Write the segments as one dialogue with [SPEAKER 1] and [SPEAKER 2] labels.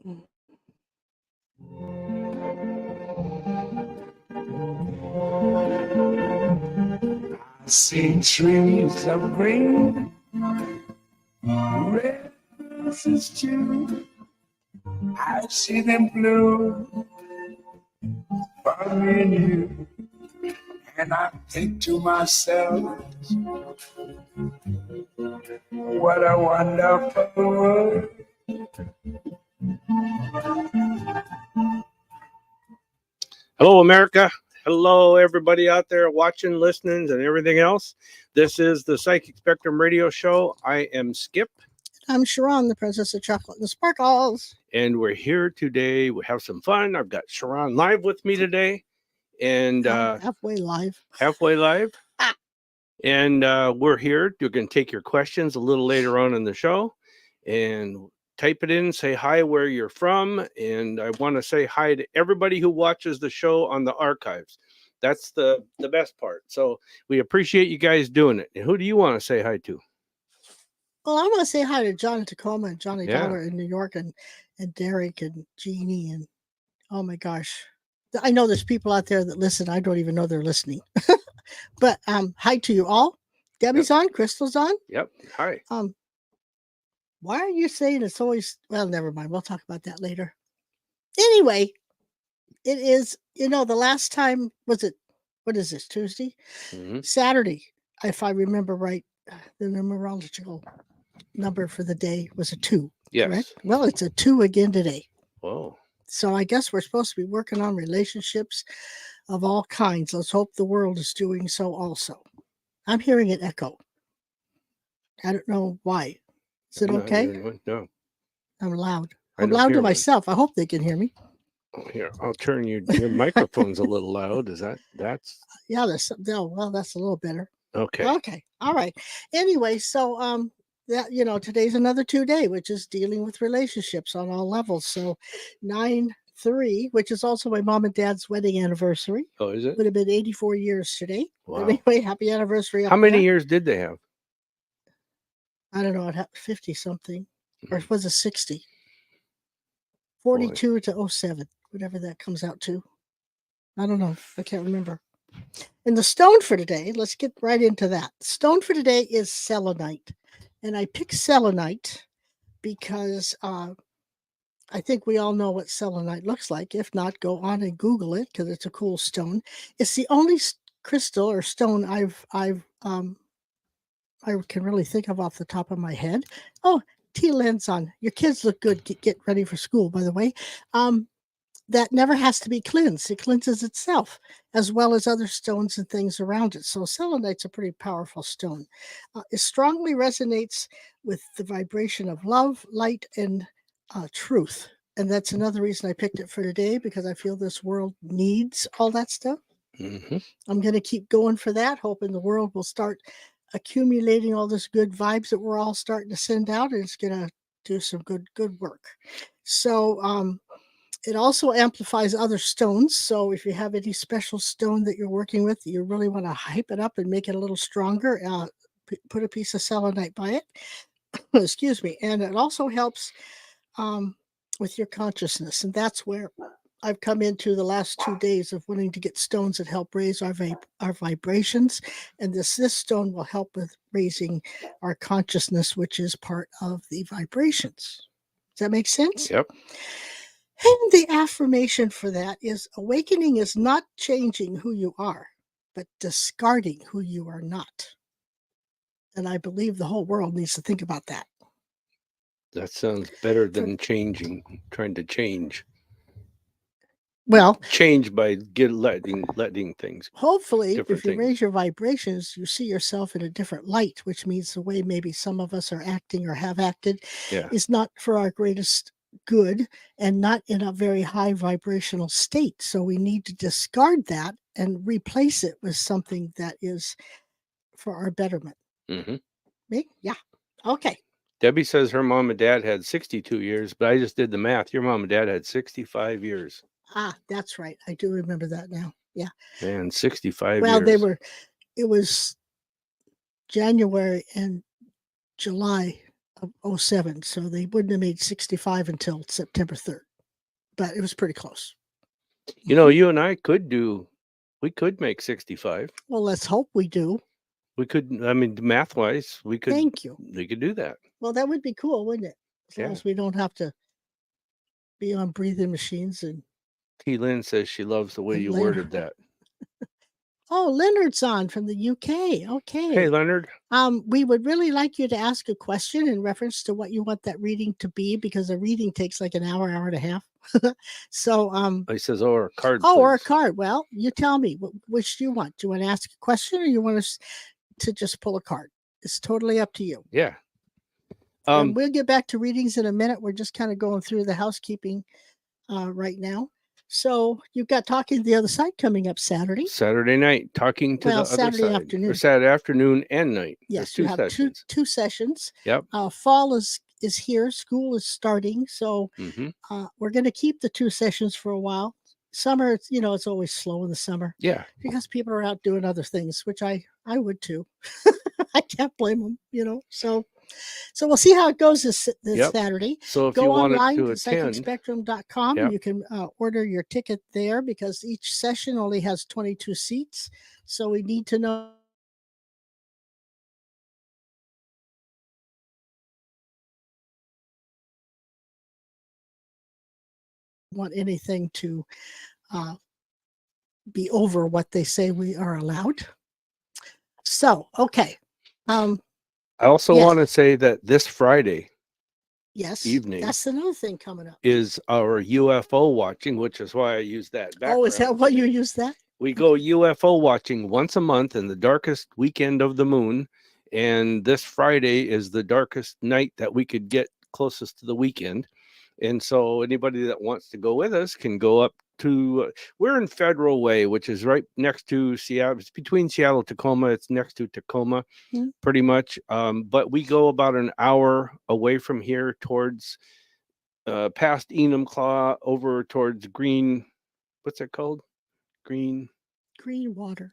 [SPEAKER 1] I see trees of green, red roses too. I see them blue for me and you. And I think to myself, what a wonderful world. Hello, America. Hello, everybody out there watching, listening, and everything else. This is the Psychic Spectrum Radio Show. I am Skip.
[SPEAKER 2] I'm SHA'RON, the Princess of Chocolate and the Sparkles.
[SPEAKER 1] And we're here today. We have some fun. I've got SHA'RON live with me today. And
[SPEAKER 2] halfway live.
[SPEAKER 1] Halfway live. And we're here. You can take your questions a little later on in the show and type it in, say hi where you're from. And I want to say hi to everybody who watches the show on the archives. That's the best part. So we appreciate you guys doing it. And who do you want to say hi to?
[SPEAKER 2] Well, I want to say hi to John in Tacoma and Johnny Dollar in New York and Derek and Jeannie and oh my gosh. I know there's people out there that listen. I don't even know they're listening. But hi to you all. Debbie's on, Crystal's on.
[SPEAKER 1] Yep. Hi.
[SPEAKER 2] Why are you saying it's always well, never mind. We'll talk about that later. Anyway, it is, the last time what is this, Tuesday?
[SPEAKER 1] Mm-hmm.
[SPEAKER 2] Saturday, if I remember right, the numerological number for the day was a 2.
[SPEAKER 1] Yes.
[SPEAKER 2] Correct? Well, it's a 2 again today.
[SPEAKER 1] Whoa.
[SPEAKER 2] So I guess we're supposed to be working on relationships of all kinds. Let's hope the world is doing so also. I'm hearing an echo. I don't know why. Is it okay?
[SPEAKER 1] No.
[SPEAKER 2] I'm loud. I'm loud to myself. I hope they can hear me.
[SPEAKER 1] Oh, here, I'll turn your microphone's a little loud. Is that's?
[SPEAKER 2] Yeah, that's a little better.
[SPEAKER 1] Okay.
[SPEAKER 2] Okay. All right. Anyway, so that today's another 2 day, which is dealing with relationships on all levels. So 9/3, which is also my mom and dad's wedding anniversary.
[SPEAKER 1] Oh, is it?
[SPEAKER 2] Would have been 84 years today.
[SPEAKER 1] Wow.
[SPEAKER 2] Anyway, happy anniversary.
[SPEAKER 1] How many years did they have?
[SPEAKER 2] I don't know. It had 50 something, or was it 60? 42 to 07, whatever that comes out to. I don't know. I can't remember. And the stone for today, let's get right into that. Stone for today is selenite. And I picked selenite because I think we all know what selenite looks like. If not, go on and Google it because it's a cool stone. It's the only crystal or stone I can really think of off the top of my head. Oh, T-Lens on. Your kids look good. Get ready for school, by the way. That never has to be cleansed. It cleanses itself, as well as other stones and things around it. So selenite's a pretty powerful stone. It strongly resonates with the vibration of love, light, and truth. And that's another reason I picked it for today, because I feel this world needs all that stuff.
[SPEAKER 1] Mm-hmm.
[SPEAKER 2] I'm going to keep going for that, hoping the world will start accumulating all this good vibes that we're all starting to send out, and it's going to do some good work. So it also amplifies other stones. So if you have any special stone that you're working with, you really want to hype it up and make it a little stronger, put a piece of selenite by it. Excuse me. And it also helps with your consciousness. And that's where I've come into the last 2 days of wanting to get stones that help raise our vibrations. And this stone will help with raising our consciousness, which is part of the vibrations. Does that make sense?
[SPEAKER 1] Yep.
[SPEAKER 2] And the affirmation for that is awakening is not changing who you are, but discarding who you are not. And I believe the whole world needs to think about that.
[SPEAKER 1] That sounds better than trying to change.
[SPEAKER 2] Well,
[SPEAKER 1] change by letting things.
[SPEAKER 2] Hopefully, if you raise your vibrations, you see yourself in a different light, which means the way maybe some of us are acting or have acted is not for our greatest good and not in a very high vibrational state. So we need to discard that and replace it with something that is for our betterment.
[SPEAKER 1] Mm-hmm.
[SPEAKER 2] Me? Yeah. Okay.
[SPEAKER 1] Debbie says her mom and dad had 62 years, but I just did the math. Your mom and dad had 65 years.
[SPEAKER 2] Ah, that's right. I do remember that now. Yeah.
[SPEAKER 1] Man, 65
[SPEAKER 2] years.
[SPEAKER 1] Well,
[SPEAKER 2] it was January and July of 07. So they wouldn't have made 65 until September 3rd. But it was pretty close.
[SPEAKER 1] You know, you and I we could make 65.
[SPEAKER 2] Well, let's hope we do.
[SPEAKER 1] We could, I mean, math wise, we could do that.
[SPEAKER 2] Well, that would be cool, wouldn't it? As long
[SPEAKER 1] Yeah.
[SPEAKER 2] as we don't have to be on breathing machines. And
[SPEAKER 1] T. Lynn says she loves the way
[SPEAKER 2] And
[SPEAKER 1] you
[SPEAKER 2] Leonard.
[SPEAKER 1] worded that.
[SPEAKER 2] Oh, Leonard's on from the UK. Okay.
[SPEAKER 1] Hey, Leonard.
[SPEAKER 2] We would really like you to ask a question in reference to what you want that reading to be, because a reading takes like an hour and a half. So
[SPEAKER 1] He says, or a card.
[SPEAKER 2] oh, or a
[SPEAKER 1] please.
[SPEAKER 2] card. Well, you tell me, which do you want? Do you want to ask a question, or you want us to just pull a card? It's totally up to you.
[SPEAKER 1] Yeah.
[SPEAKER 2] And we'll get back to readings in a minute. We're just kind of going through the housekeeping right now. So you've got Talking to the Other Side coming up Saturday.
[SPEAKER 1] Saturday night, Talking to the Other
[SPEAKER 2] Saturday
[SPEAKER 1] Side.
[SPEAKER 2] afternoon.
[SPEAKER 1] Or Saturday afternoon and night.
[SPEAKER 2] Yes,
[SPEAKER 1] There's
[SPEAKER 2] you have
[SPEAKER 1] sessions.
[SPEAKER 2] two sessions.
[SPEAKER 1] Yep.
[SPEAKER 2] Fall is here. School is starting. So we're going to keep the 2 sessions for a while. Summer, it's always slow in the summer.
[SPEAKER 1] Yeah.
[SPEAKER 2] Because people are out doing other things, which I would too. I can't blame them, So we'll see how it goes this Saturday.
[SPEAKER 1] So if
[SPEAKER 2] go
[SPEAKER 1] you
[SPEAKER 2] online
[SPEAKER 1] to attend,
[SPEAKER 2] psychicspectrum.com. You can order your ticket there, because each session only has 22 seats. So we need to know want anything to be over what they say we are allowed. So, okay.
[SPEAKER 1] I also want to say that this Friday evening,
[SPEAKER 2] that's another thing coming up,
[SPEAKER 1] is our UFO watching, which is why I use that background.
[SPEAKER 2] Oh, is that why you use that?
[SPEAKER 1] We go UFO watching once a month in the darkest weekend of the moon. And this Friday is the darkest night that we could get closest to the weekend. And so anybody that wants to go with us can go up to, we're in Federal Way, which is right next to Seattle. It's between Seattle and Tacoma. It's next to Tacoma, pretty much. But we go about an hour away from here towards past Enumclaw over towards what's it called? Greenwater.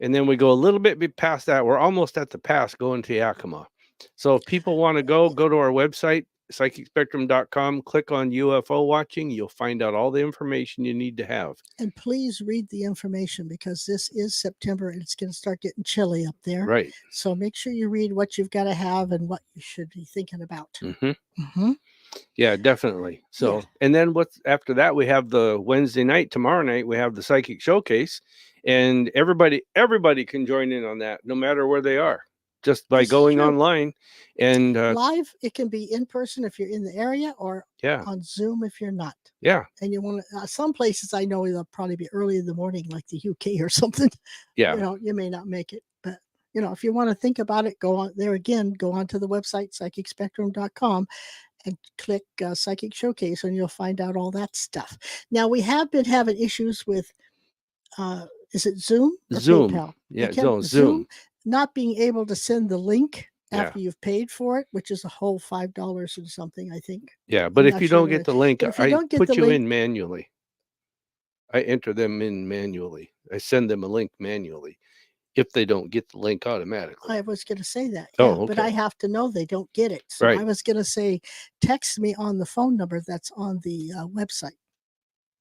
[SPEAKER 1] And then we go a little bit past that. We're almost at the pass going to Yakima. So if people want to go to our website, psychicspectrum.com, click on UFO watching. You'll find out all the information you need to have.
[SPEAKER 2] And please read the information, because this is September and it's going to start getting chilly up there.
[SPEAKER 1] Right.
[SPEAKER 2] So make sure you read what you've got to have and what you should be thinking about.
[SPEAKER 1] Yeah, definitely. So, and then after that, we have the Wednesday night, tomorrow night, we have the Psychic Showcase, and everybody can join in on that, no matter where they are, just by going online. And
[SPEAKER 2] live, it can be in person if you're in the area, or on Zoom if you're not.
[SPEAKER 1] Yeah.
[SPEAKER 2] And you want to, some places I know they'll probably be early in the morning, like the UK or something.
[SPEAKER 1] Yeah.
[SPEAKER 2] You may not make it, but if you want to think about it, go on there again, go onto the website, psychicspectrum.com, and click Psychic Showcase, and you'll find out all that stuff. Now, we have been having issues with, is it Zoom or PayPal?
[SPEAKER 1] Yeah,
[SPEAKER 2] Zoom not being able to send the link after you've paid for it, which is a whole $5 and something, I think.
[SPEAKER 1] Yeah, but if you don't get the link, I put you in manually. I enter them in manually. I send them a link manually if they don't get the link automatically.
[SPEAKER 2] I was going to say that.
[SPEAKER 1] Okay.
[SPEAKER 2] But I have to know they don't get it. So I was going to say, text me on the phone number that's on the website.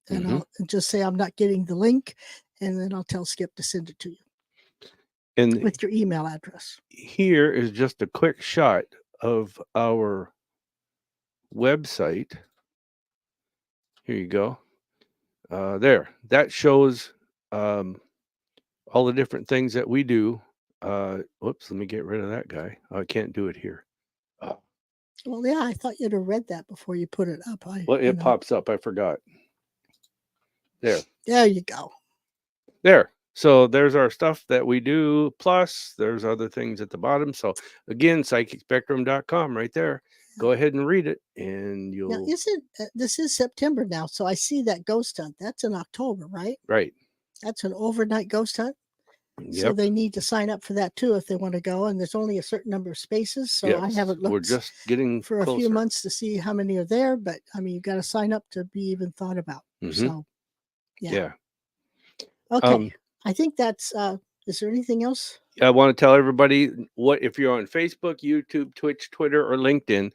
[SPEAKER 2] And I'll just say I'm not getting the link, and then I'll tell Skip to send it to you. And with your email address.
[SPEAKER 1] Here is just a quick shot of our website. Here you go. There. That shows all the different things that we do. Whoops, let me get rid of that guy. I can't do it here.
[SPEAKER 2] Well, yeah, I thought you'd have read that before you put it up.
[SPEAKER 1] It pops up. I forgot. There.
[SPEAKER 2] There you go.
[SPEAKER 1] There. So there's our stuff that we do. Plus, there's other things at the bottom. So again, psychicspectrum.com right there. Go ahead and read it, and you'll.
[SPEAKER 2] Now, this is September now, so I see that ghost hunt. That's in October, right?
[SPEAKER 1] Right.
[SPEAKER 2] That's an overnight ghost hunt.
[SPEAKER 1] Yep.
[SPEAKER 2] So they need to sign up for that too if they want to go, and there's only a certain number of spaces. So I haven't looked.
[SPEAKER 1] We're just getting
[SPEAKER 2] for
[SPEAKER 1] closer.
[SPEAKER 2] A few months to see how many are there, but I mean, you've got to sign up to be even thought about. So, yeah.
[SPEAKER 1] Yeah.
[SPEAKER 2] Okay. I think that's Is there anything else?
[SPEAKER 1] I want to tell everybody what if you're on Facebook, YouTube, Twitch, Twitter, or LinkedIn,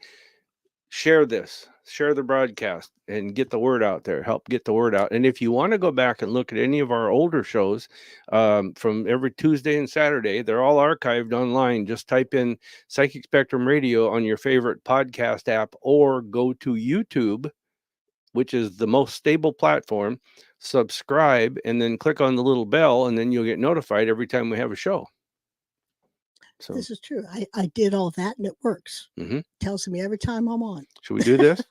[SPEAKER 1] share this, share the broadcast, and get the word out there. Help get the word out. And if you want to go back and look at any of our older shows from every Tuesday and Saturday, they're all archived online. Just type in Psychic Spectrum Radio on your favorite podcast app, or go to YouTube, which is the most stable platform. Subscribe, and then click on the little bell, and then you'll get notified every time we have a show. So
[SPEAKER 2] This is true. I did all that and it works.
[SPEAKER 1] Mhm.
[SPEAKER 2] Tells me every time I'm on.
[SPEAKER 1] Should we do this?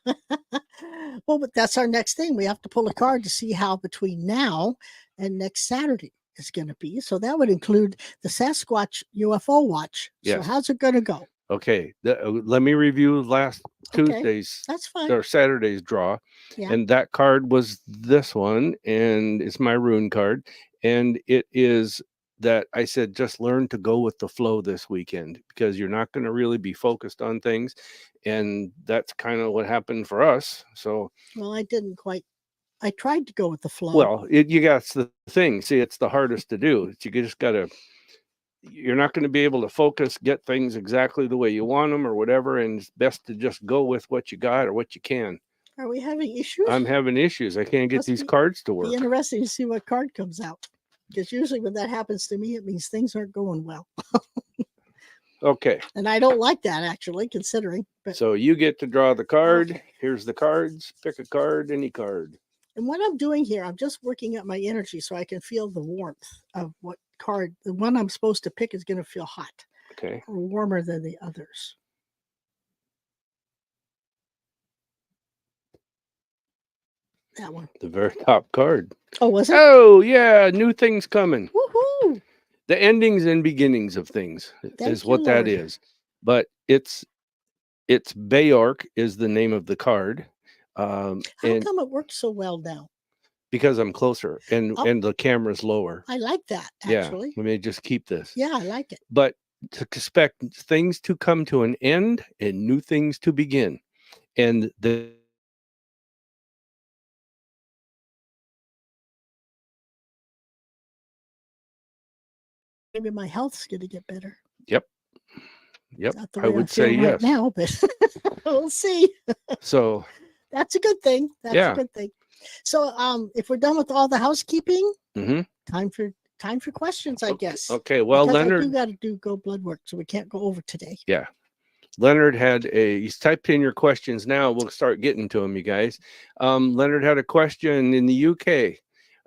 [SPEAKER 2] Well, but that's our next thing. We have to pull a card to see how between now and next Saturday is going to be. So that would include the Sasquatch UFO watch.
[SPEAKER 1] Yes.
[SPEAKER 2] So how's it going to go?
[SPEAKER 1] Okay, let me review last Tuesday's
[SPEAKER 2] That's fine.
[SPEAKER 1] or Saturday's draw.
[SPEAKER 2] Yeah.
[SPEAKER 1] And that card was this one, and it's my rune card. And it is that I said, just learn to go with the flow this weekend, because you're not going to really be focused on things. And that's kind of what happened for us. So,
[SPEAKER 2] well, I didn't quite. I tried to go with the flow.
[SPEAKER 1] Well, you got the thing. See, it's the hardest to do. You just got to. You're not going to be able to focus, get things exactly the way you want them or whatever. And it's best to just go with what you got or what you can.
[SPEAKER 2] Are we having issues?
[SPEAKER 1] I'm having issues. I can't get these cards to work.
[SPEAKER 2] Be interesting to see what card comes out. Because usually when that happens to me, it means things aren't going well.
[SPEAKER 1] Okay.
[SPEAKER 2] And I don't like that, actually, considering. But
[SPEAKER 1] so you get to draw the card.
[SPEAKER 2] Okay.
[SPEAKER 1] Here's the cards. Pick a card, any card.
[SPEAKER 2] And what I'm doing here, I'm just working up my energy so I can feel the warmth of what card. The one I'm supposed to pick is going to feel hot.
[SPEAKER 1] Okay.
[SPEAKER 2] Or warmer than the others. That one.
[SPEAKER 1] The very top card.
[SPEAKER 2] Oh, was it?
[SPEAKER 1] Oh, yeah. New things coming.
[SPEAKER 2] Woohoo!
[SPEAKER 1] The endings and beginnings of things is what that is. But it's Bayork is the name of the card.
[SPEAKER 2] How come it works so well now?
[SPEAKER 1] Because I'm closer and the camera's lower.
[SPEAKER 2] I like that, actually.
[SPEAKER 1] Yeah, we may just keep this.
[SPEAKER 2] Yeah, I like it.
[SPEAKER 1] But to expect things to come to an end and new things to begin. And
[SPEAKER 2] maybe my health's going to get better.
[SPEAKER 1] Yep. I would say yes.
[SPEAKER 2] Right now, but we'll see.
[SPEAKER 1] So
[SPEAKER 2] that's a good thing. That's a good thing. So if we're done with all the housekeeping, time for questions, I guess.
[SPEAKER 1] Okay. Well,
[SPEAKER 2] because
[SPEAKER 1] Leonard,
[SPEAKER 2] I do got to go blood work, so we can't go over today.
[SPEAKER 1] Yeah. Leonard he's typed in your questions now. We'll start getting to them, you guys. Leonard had a question in the UK.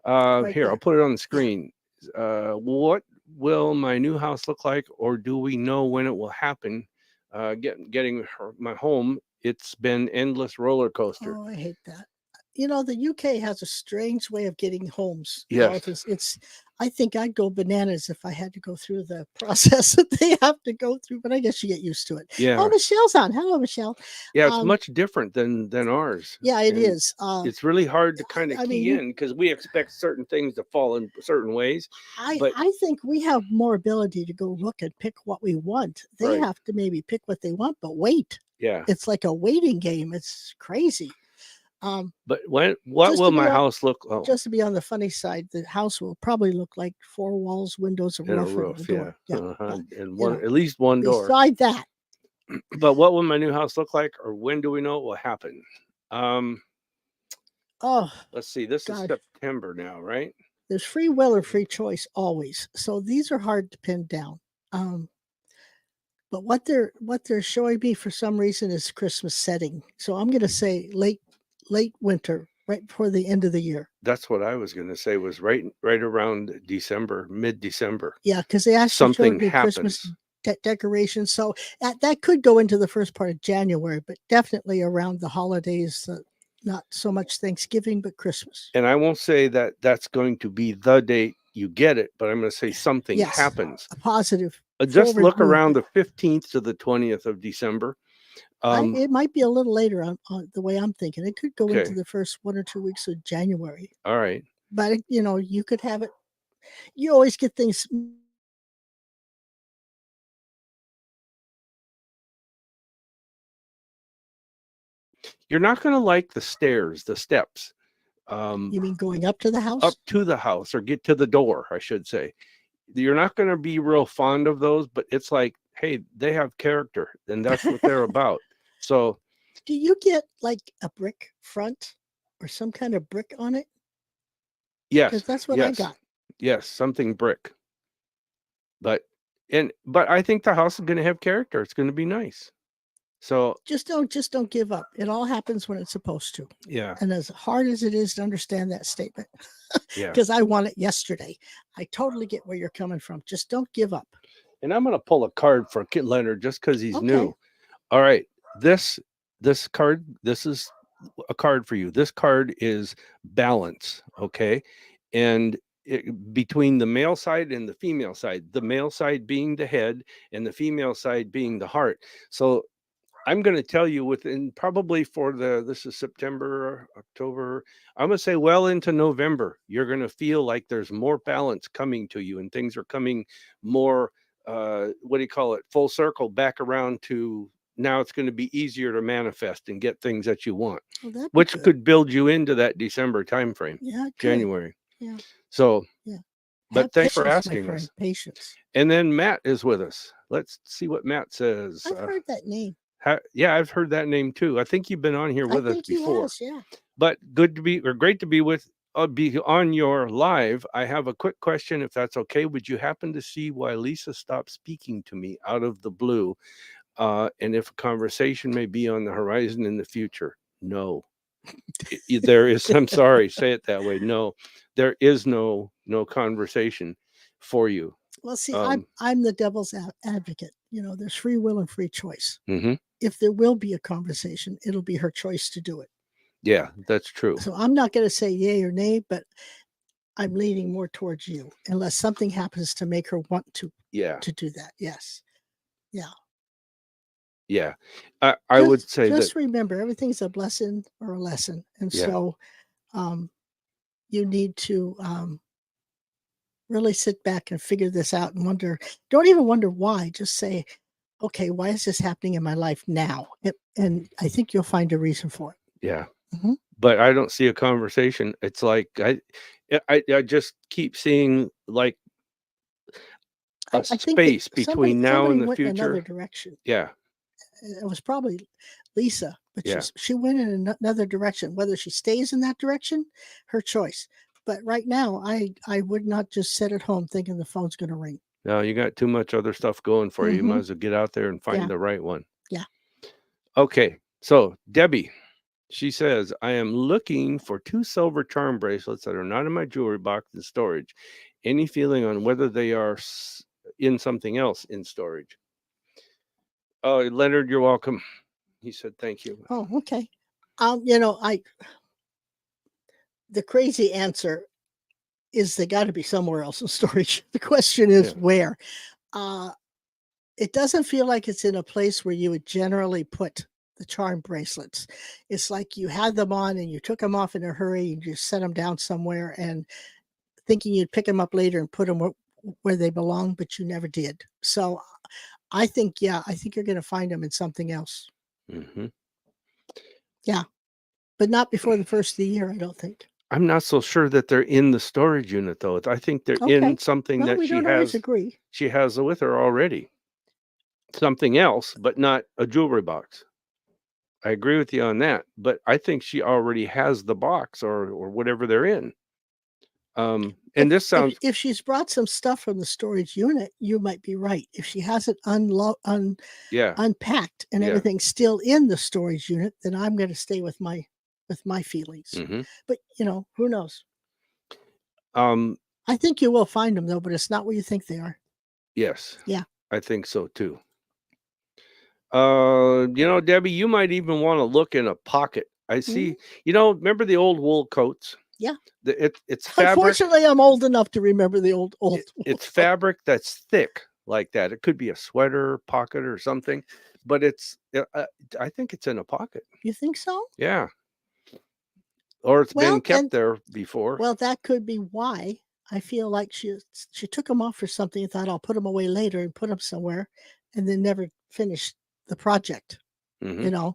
[SPEAKER 1] I'll put it on the screen. What will my new house look like, or do we know when it will happen? Getting my home, it's been endless roller coaster.
[SPEAKER 2] Oh, I hate that. You know, the UK has a strange way of getting homes.
[SPEAKER 1] Yes.
[SPEAKER 2] I think I'd go bananas if I had to go through the process that they have to go through, but I guess you get used to it.
[SPEAKER 1] Yeah.
[SPEAKER 2] Oh, Michelle's on. Hello, Michelle.
[SPEAKER 1] Yeah, it's much different than ours.
[SPEAKER 2] Yeah, it is.
[SPEAKER 1] It's really hard to kind of key in because we expect certain things to fall in certain ways.
[SPEAKER 2] I think we have more ability to go look and pick what we want. They have to maybe pick what they want, but wait.
[SPEAKER 1] Yeah.
[SPEAKER 2] It's like a waiting game. It's crazy.
[SPEAKER 1] But what will my house look like?
[SPEAKER 2] Just to be on the funny side, the house will probably look like 4 walls, windows, and
[SPEAKER 1] a roof.
[SPEAKER 2] Yeah.
[SPEAKER 1] And one, at least one door.
[SPEAKER 2] Beside that.
[SPEAKER 1] But what will my new house look like, or when do we know it will happen? Let's see. This is September now, right?
[SPEAKER 2] There's free will or free choice always. So these are hard to pin down. But what they're showing me for some reason is Christmas setting. So I'm going to say late winter, right before the end of the year.
[SPEAKER 1] That's what I was going to say, was right around December, mid-December.
[SPEAKER 2] Yeah, because they actually
[SPEAKER 1] something happens.
[SPEAKER 2] Christmas decorations. So that could go into the first part of January, but definitely around the holidays, not so much Thanksgiving, but Christmas.
[SPEAKER 1] And I won't say that that's going to be the date you get it, but I'm going to say something happens.
[SPEAKER 2] A positive.
[SPEAKER 1] Just look around the 15th to the 20th of December.
[SPEAKER 2] It might be a little later on the way I'm thinking. It could go into the first 1 or 2 weeks of January.
[SPEAKER 1] All right.
[SPEAKER 2] But, you could have it. You always get things.
[SPEAKER 1] You're not going to like the steps.
[SPEAKER 2] You mean going up to the house?
[SPEAKER 1] Up to the house, or get to the door, I should say. you're not going to be real fond of those, but it's like, hey, they have character, and that's what they're about. So,
[SPEAKER 2] do you get like a brick front or some kind of brick on it?
[SPEAKER 1] yes,
[SPEAKER 2] Because that's what I got.
[SPEAKER 1] yes, something brick. But I think the house is going to have character. It's going to be nice. So
[SPEAKER 2] Just don't give up. It all happens when it's supposed to.
[SPEAKER 1] yeah,
[SPEAKER 2] And as hard as it is to understand that statement,
[SPEAKER 1] yeah.
[SPEAKER 2] because I want it yesterday, I totally get where you're coming from. Just don't give up.
[SPEAKER 1] And I'm going to pull a card for Kid Leonard just because he's
[SPEAKER 2] Okay.
[SPEAKER 1] new. All right, this card, this is a card for you. This card is balance, okay? And between the male side and the female side, the male side being the head and the female side being the heart. So I'm going to tell you within probably this is September, October, I'm going to say well into November, you're going to feel like there's more balance coming to you and things are coming more, what do you call it? Full circle back around to now it's going to be easier to manifest and get things that you want,
[SPEAKER 2] Well,
[SPEAKER 1] which could build you into that December timeframe,
[SPEAKER 2] yeah,
[SPEAKER 1] January.
[SPEAKER 2] Yeah.
[SPEAKER 1] So,
[SPEAKER 2] yeah.
[SPEAKER 1] but
[SPEAKER 2] Have
[SPEAKER 1] thanks for
[SPEAKER 2] patience, my
[SPEAKER 1] asking
[SPEAKER 2] friend.
[SPEAKER 1] us.
[SPEAKER 2] Patience.
[SPEAKER 1] And then Matt is with us. Let's see what Matt says.
[SPEAKER 2] I've heard that name.
[SPEAKER 1] Yeah, I've heard that name too. I think you've been on here with
[SPEAKER 2] I
[SPEAKER 1] us
[SPEAKER 2] think
[SPEAKER 1] before.
[SPEAKER 2] he has, yeah.
[SPEAKER 1] But great to be be on your live. I have a quick question, if that's okay. Would you happen to see why Lisa stopped speaking to me out of the blue? And if a conversation may be on the horizon in the future? No. There is. I'm sorry, say it that way. No, there is no conversation for you.
[SPEAKER 2] Well, see, I'm the devil's advocate. You know, there's free will and free choice.
[SPEAKER 1] Mm-hmm.
[SPEAKER 2] If there will be a conversation, it'll be her choice to do it.
[SPEAKER 1] Yeah, that's true.
[SPEAKER 2] So I'm not going to say yay or nay, but I'm leaning more towards you, unless something happens to make her want to do that. Yes. Yeah.
[SPEAKER 1] Yeah. I would say
[SPEAKER 2] just remember, everything's a blessing or a lesson. And so you need to really sit back and figure this out and don't even wonder why. Just say, okay, why is this happening in my life now? And I think you'll find a reason for it.
[SPEAKER 1] Yeah.
[SPEAKER 2] Mm-hmm.
[SPEAKER 1] But I don't see a conversation. It's like I just keep seeing like a space between now and the
[SPEAKER 2] went
[SPEAKER 1] future.
[SPEAKER 2] In another direction.
[SPEAKER 1] Yeah.
[SPEAKER 2] It was probably Lisa, but she went in another direction. Whether she stays in that direction, her choice. But right now, I would not just sit at home thinking the phone's going to ring.
[SPEAKER 1] No, you got too much other stuff going for you. You might as well get out there and find the right one.
[SPEAKER 2] Yeah.
[SPEAKER 1] Okay. So Debbie, she says, I am looking for 2 silver charm bracelets that are not in my jewelry box in storage. Any feeling on whether they are in something else in storage? Oh, Leonard, you're welcome. He said, thank you.
[SPEAKER 2] Oh, okay. The crazy answer is they got to be somewhere else in storage. The question is where. It doesn't feel like it's in a place where you would generally put the charm bracelets. It's like you had them on and you took them off in a hurry and you set them down somewhere and thinking you'd pick them up later and put them where they belong, but you never did. So I think you're going to find them in something else.
[SPEAKER 1] Mm-hmm.
[SPEAKER 2] Yeah. But not before the first of the year, I don't think.
[SPEAKER 1] I'm not so sure that they're in the storage unit, though. I think they're in something that she has with her already. Something else, but not a jewelry box. I agree with you on that, but I think she already has the box or whatever they're in. And this sounds...
[SPEAKER 2] If she's brought some stuff from the storage unit, you might be right. If she has it unpacked and everything's still in the storage unit, then I'm going to stay with my feelings.
[SPEAKER 1] Mm-hmm.
[SPEAKER 2] But who knows? I think you will find them though, but it's not what you think they are.
[SPEAKER 1] Yes.
[SPEAKER 2] Yeah.
[SPEAKER 1] I think so too. Debbie, you might even want to look in a pocket. I see, remember the old wool coats?
[SPEAKER 2] Yeah.
[SPEAKER 1] It's fabric.
[SPEAKER 2] Unfortunately, I'm old enough to remember the old.
[SPEAKER 1] It's fabric that's thick like that. It could be a sweater pocket or something, but I think it's in a pocket.
[SPEAKER 2] You think so?
[SPEAKER 1] Yeah. Or it's been kept there before.
[SPEAKER 2] Well, that could be why I feel like she took them off for something and thought I'll put them away later and put them somewhere, and then never finished the project. Mm-hmm.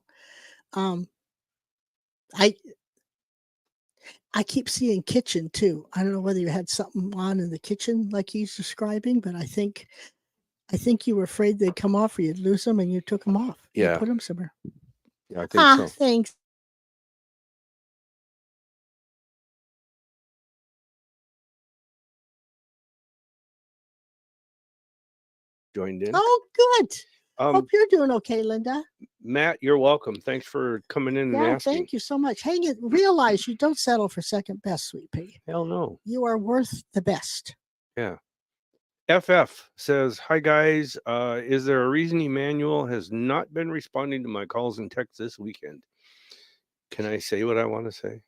[SPEAKER 2] I keep seeing kitchen too. I don't know whether you had something on in the kitchen like he's describing, but I think you were afraid they'd come off or you'd lose them, and you took them off. You
[SPEAKER 1] Yeah.
[SPEAKER 2] put them somewhere.
[SPEAKER 1] Yeah, I think so.
[SPEAKER 2] Thanks.
[SPEAKER 1] Joined in.
[SPEAKER 2] Oh, good. Hope you're doing okay, Linda.
[SPEAKER 1] Matt, you're welcome. Thanks for coming in and asking.
[SPEAKER 2] Thank you so much. Hang it. Realize you don't settle for second best, sweet pea.
[SPEAKER 1] Hell no.
[SPEAKER 2] You are worth the best.
[SPEAKER 1] Yeah. FF says, hi guys. Is there a reason Emmanuel has not been responding to my calls and texts this weekend? Can I say what I want to say?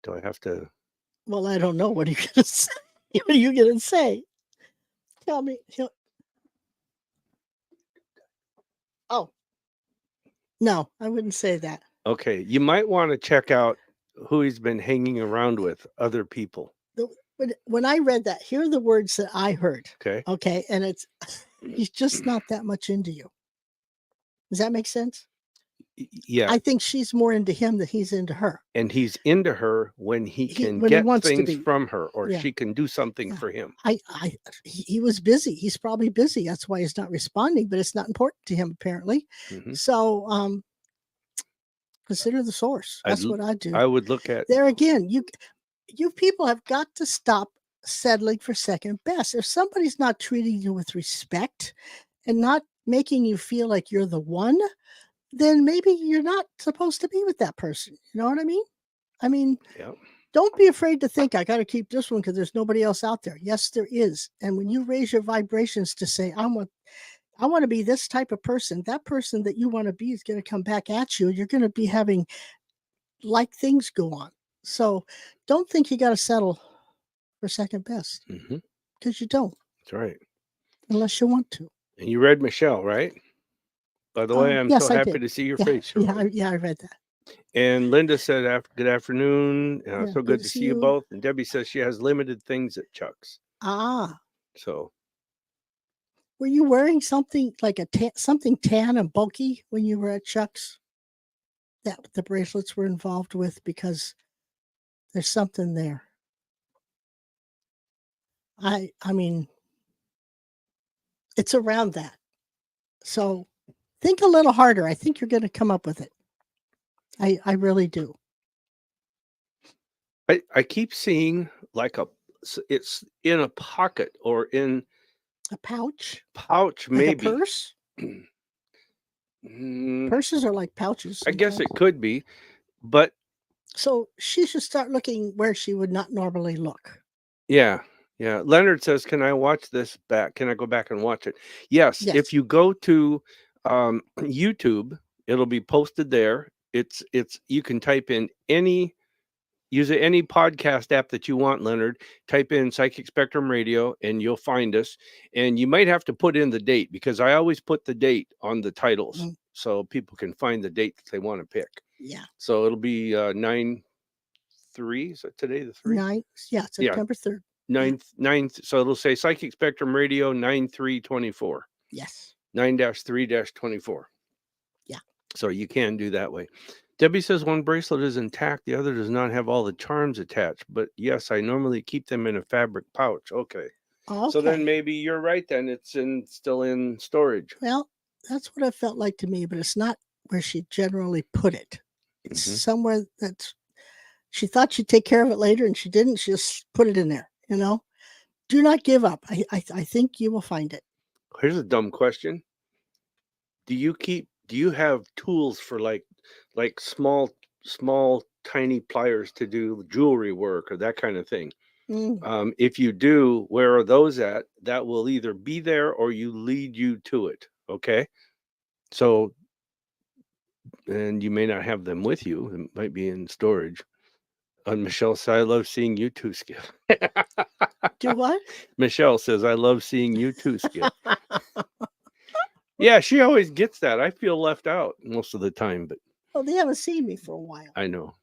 [SPEAKER 1] Do I have to?
[SPEAKER 2] Well, I don't know. What are you going to say? What are you going to say? Tell me. Oh, no, I wouldn't say that.
[SPEAKER 1] Okay. You might want to check out who he's been hanging around with, other people.
[SPEAKER 2] When I read that, here are the words that I heard.
[SPEAKER 1] Okay.
[SPEAKER 2] Okay. And he's just not that much into you. Does that make sense?
[SPEAKER 1] Yeah.
[SPEAKER 2] I think she's more into him than he's into her.
[SPEAKER 1] And he's into her when he can
[SPEAKER 2] when
[SPEAKER 1] get
[SPEAKER 2] he wants
[SPEAKER 1] things
[SPEAKER 2] to be.
[SPEAKER 1] from her, or
[SPEAKER 2] Yeah.
[SPEAKER 1] she can do something for him.
[SPEAKER 2] He was busy. He's probably busy. That's why he's not responding, but it's not important to him, apparently.
[SPEAKER 1] Mhm.
[SPEAKER 2] So consider the source. That's what I do.
[SPEAKER 1] I would look at
[SPEAKER 2] there again. You people have got to stop settling for second best. If somebody's not treating you with respect and not making you feel like you're the one, then maybe you're not supposed to be with that person. You know what I mean?
[SPEAKER 1] Yep.
[SPEAKER 2] Don't be afraid to think, I got to keep this one because there's nobody else out there. Yes, there is. And when you raise your vibrations to say, I want to be this type of person, that person that you want to be is going to come back at you. You're going to be having like things go on. So don't think you got to settle for second best, because you don't.
[SPEAKER 1] That's right.
[SPEAKER 2] Unless you want to.
[SPEAKER 1] And you read Michelle, right? By the way, I'm
[SPEAKER 2] yes,
[SPEAKER 1] so
[SPEAKER 2] I
[SPEAKER 1] happy
[SPEAKER 2] did.
[SPEAKER 1] to see your face.
[SPEAKER 2] Yeah, I read that.
[SPEAKER 1] And Linda said, good afternoon. So good to see you both. And Debbie says she has limited things at Chuck's. So.
[SPEAKER 2] Were you wearing something like something tan and bulky when you were at Chuck's? That the bracelets were involved with, because there's something there. I mean, it's around that. So think a little harder. I think you're going to come up with it. I really do.
[SPEAKER 1] I keep seeing like it's in a pocket or in
[SPEAKER 2] a pouch.
[SPEAKER 1] Maybe
[SPEAKER 2] like a purse. Purses are like pouches.
[SPEAKER 1] I guess it could be, but
[SPEAKER 2] so she should start looking where she would not normally look.
[SPEAKER 1] Yeah. Leonard says, can I watch this back? Can I go back and watch it? Yes. If you go to YouTube, it'll be posted there. It's you can type in use any podcast app that you want, Leonard. Type in Psychic Spectrum Radio and you'll find us. And you might have to put in the date, because I always put the date on the titles so people can find the date that they want to pick.
[SPEAKER 2] Yeah.
[SPEAKER 1] So it'll be 9/3. Is that today the 3rd?
[SPEAKER 2] September 3rd.
[SPEAKER 1] 9th. So it'll say Psychic Spectrum Radio 9/3/24.
[SPEAKER 2] Yes.
[SPEAKER 1] 9-3-24.
[SPEAKER 2] Yeah.
[SPEAKER 1] So you can do that way. Debbie says one bracelet is intact, the other does not have all the charms attached. But yes, I normally keep them in a fabric pouch. Okay. So then maybe you're right. Then it's still in storage.
[SPEAKER 2] Well, that's what it felt like to me, but it's not where she generally put it. It's somewhere that she thought she'd take care of it later, and she didn't. She just put it in there. Do not give up. I think you will find it.
[SPEAKER 1] Here's a dumb question. Do you have tools for like small tiny pliers to do jewelry work or that kind of thing? If you do, where are those at? That will either be there or lead you to it. Okay. So, and you may not have them with you. It might be in storage. Michelle says, I love seeing you too, Skip.
[SPEAKER 2] Do what?
[SPEAKER 1] Michelle says, I love seeing you too, Skip. Yeah, she always gets that. I feel left out most of the time, but
[SPEAKER 2] they haven't seen me for a while.
[SPEAKER 1] I know.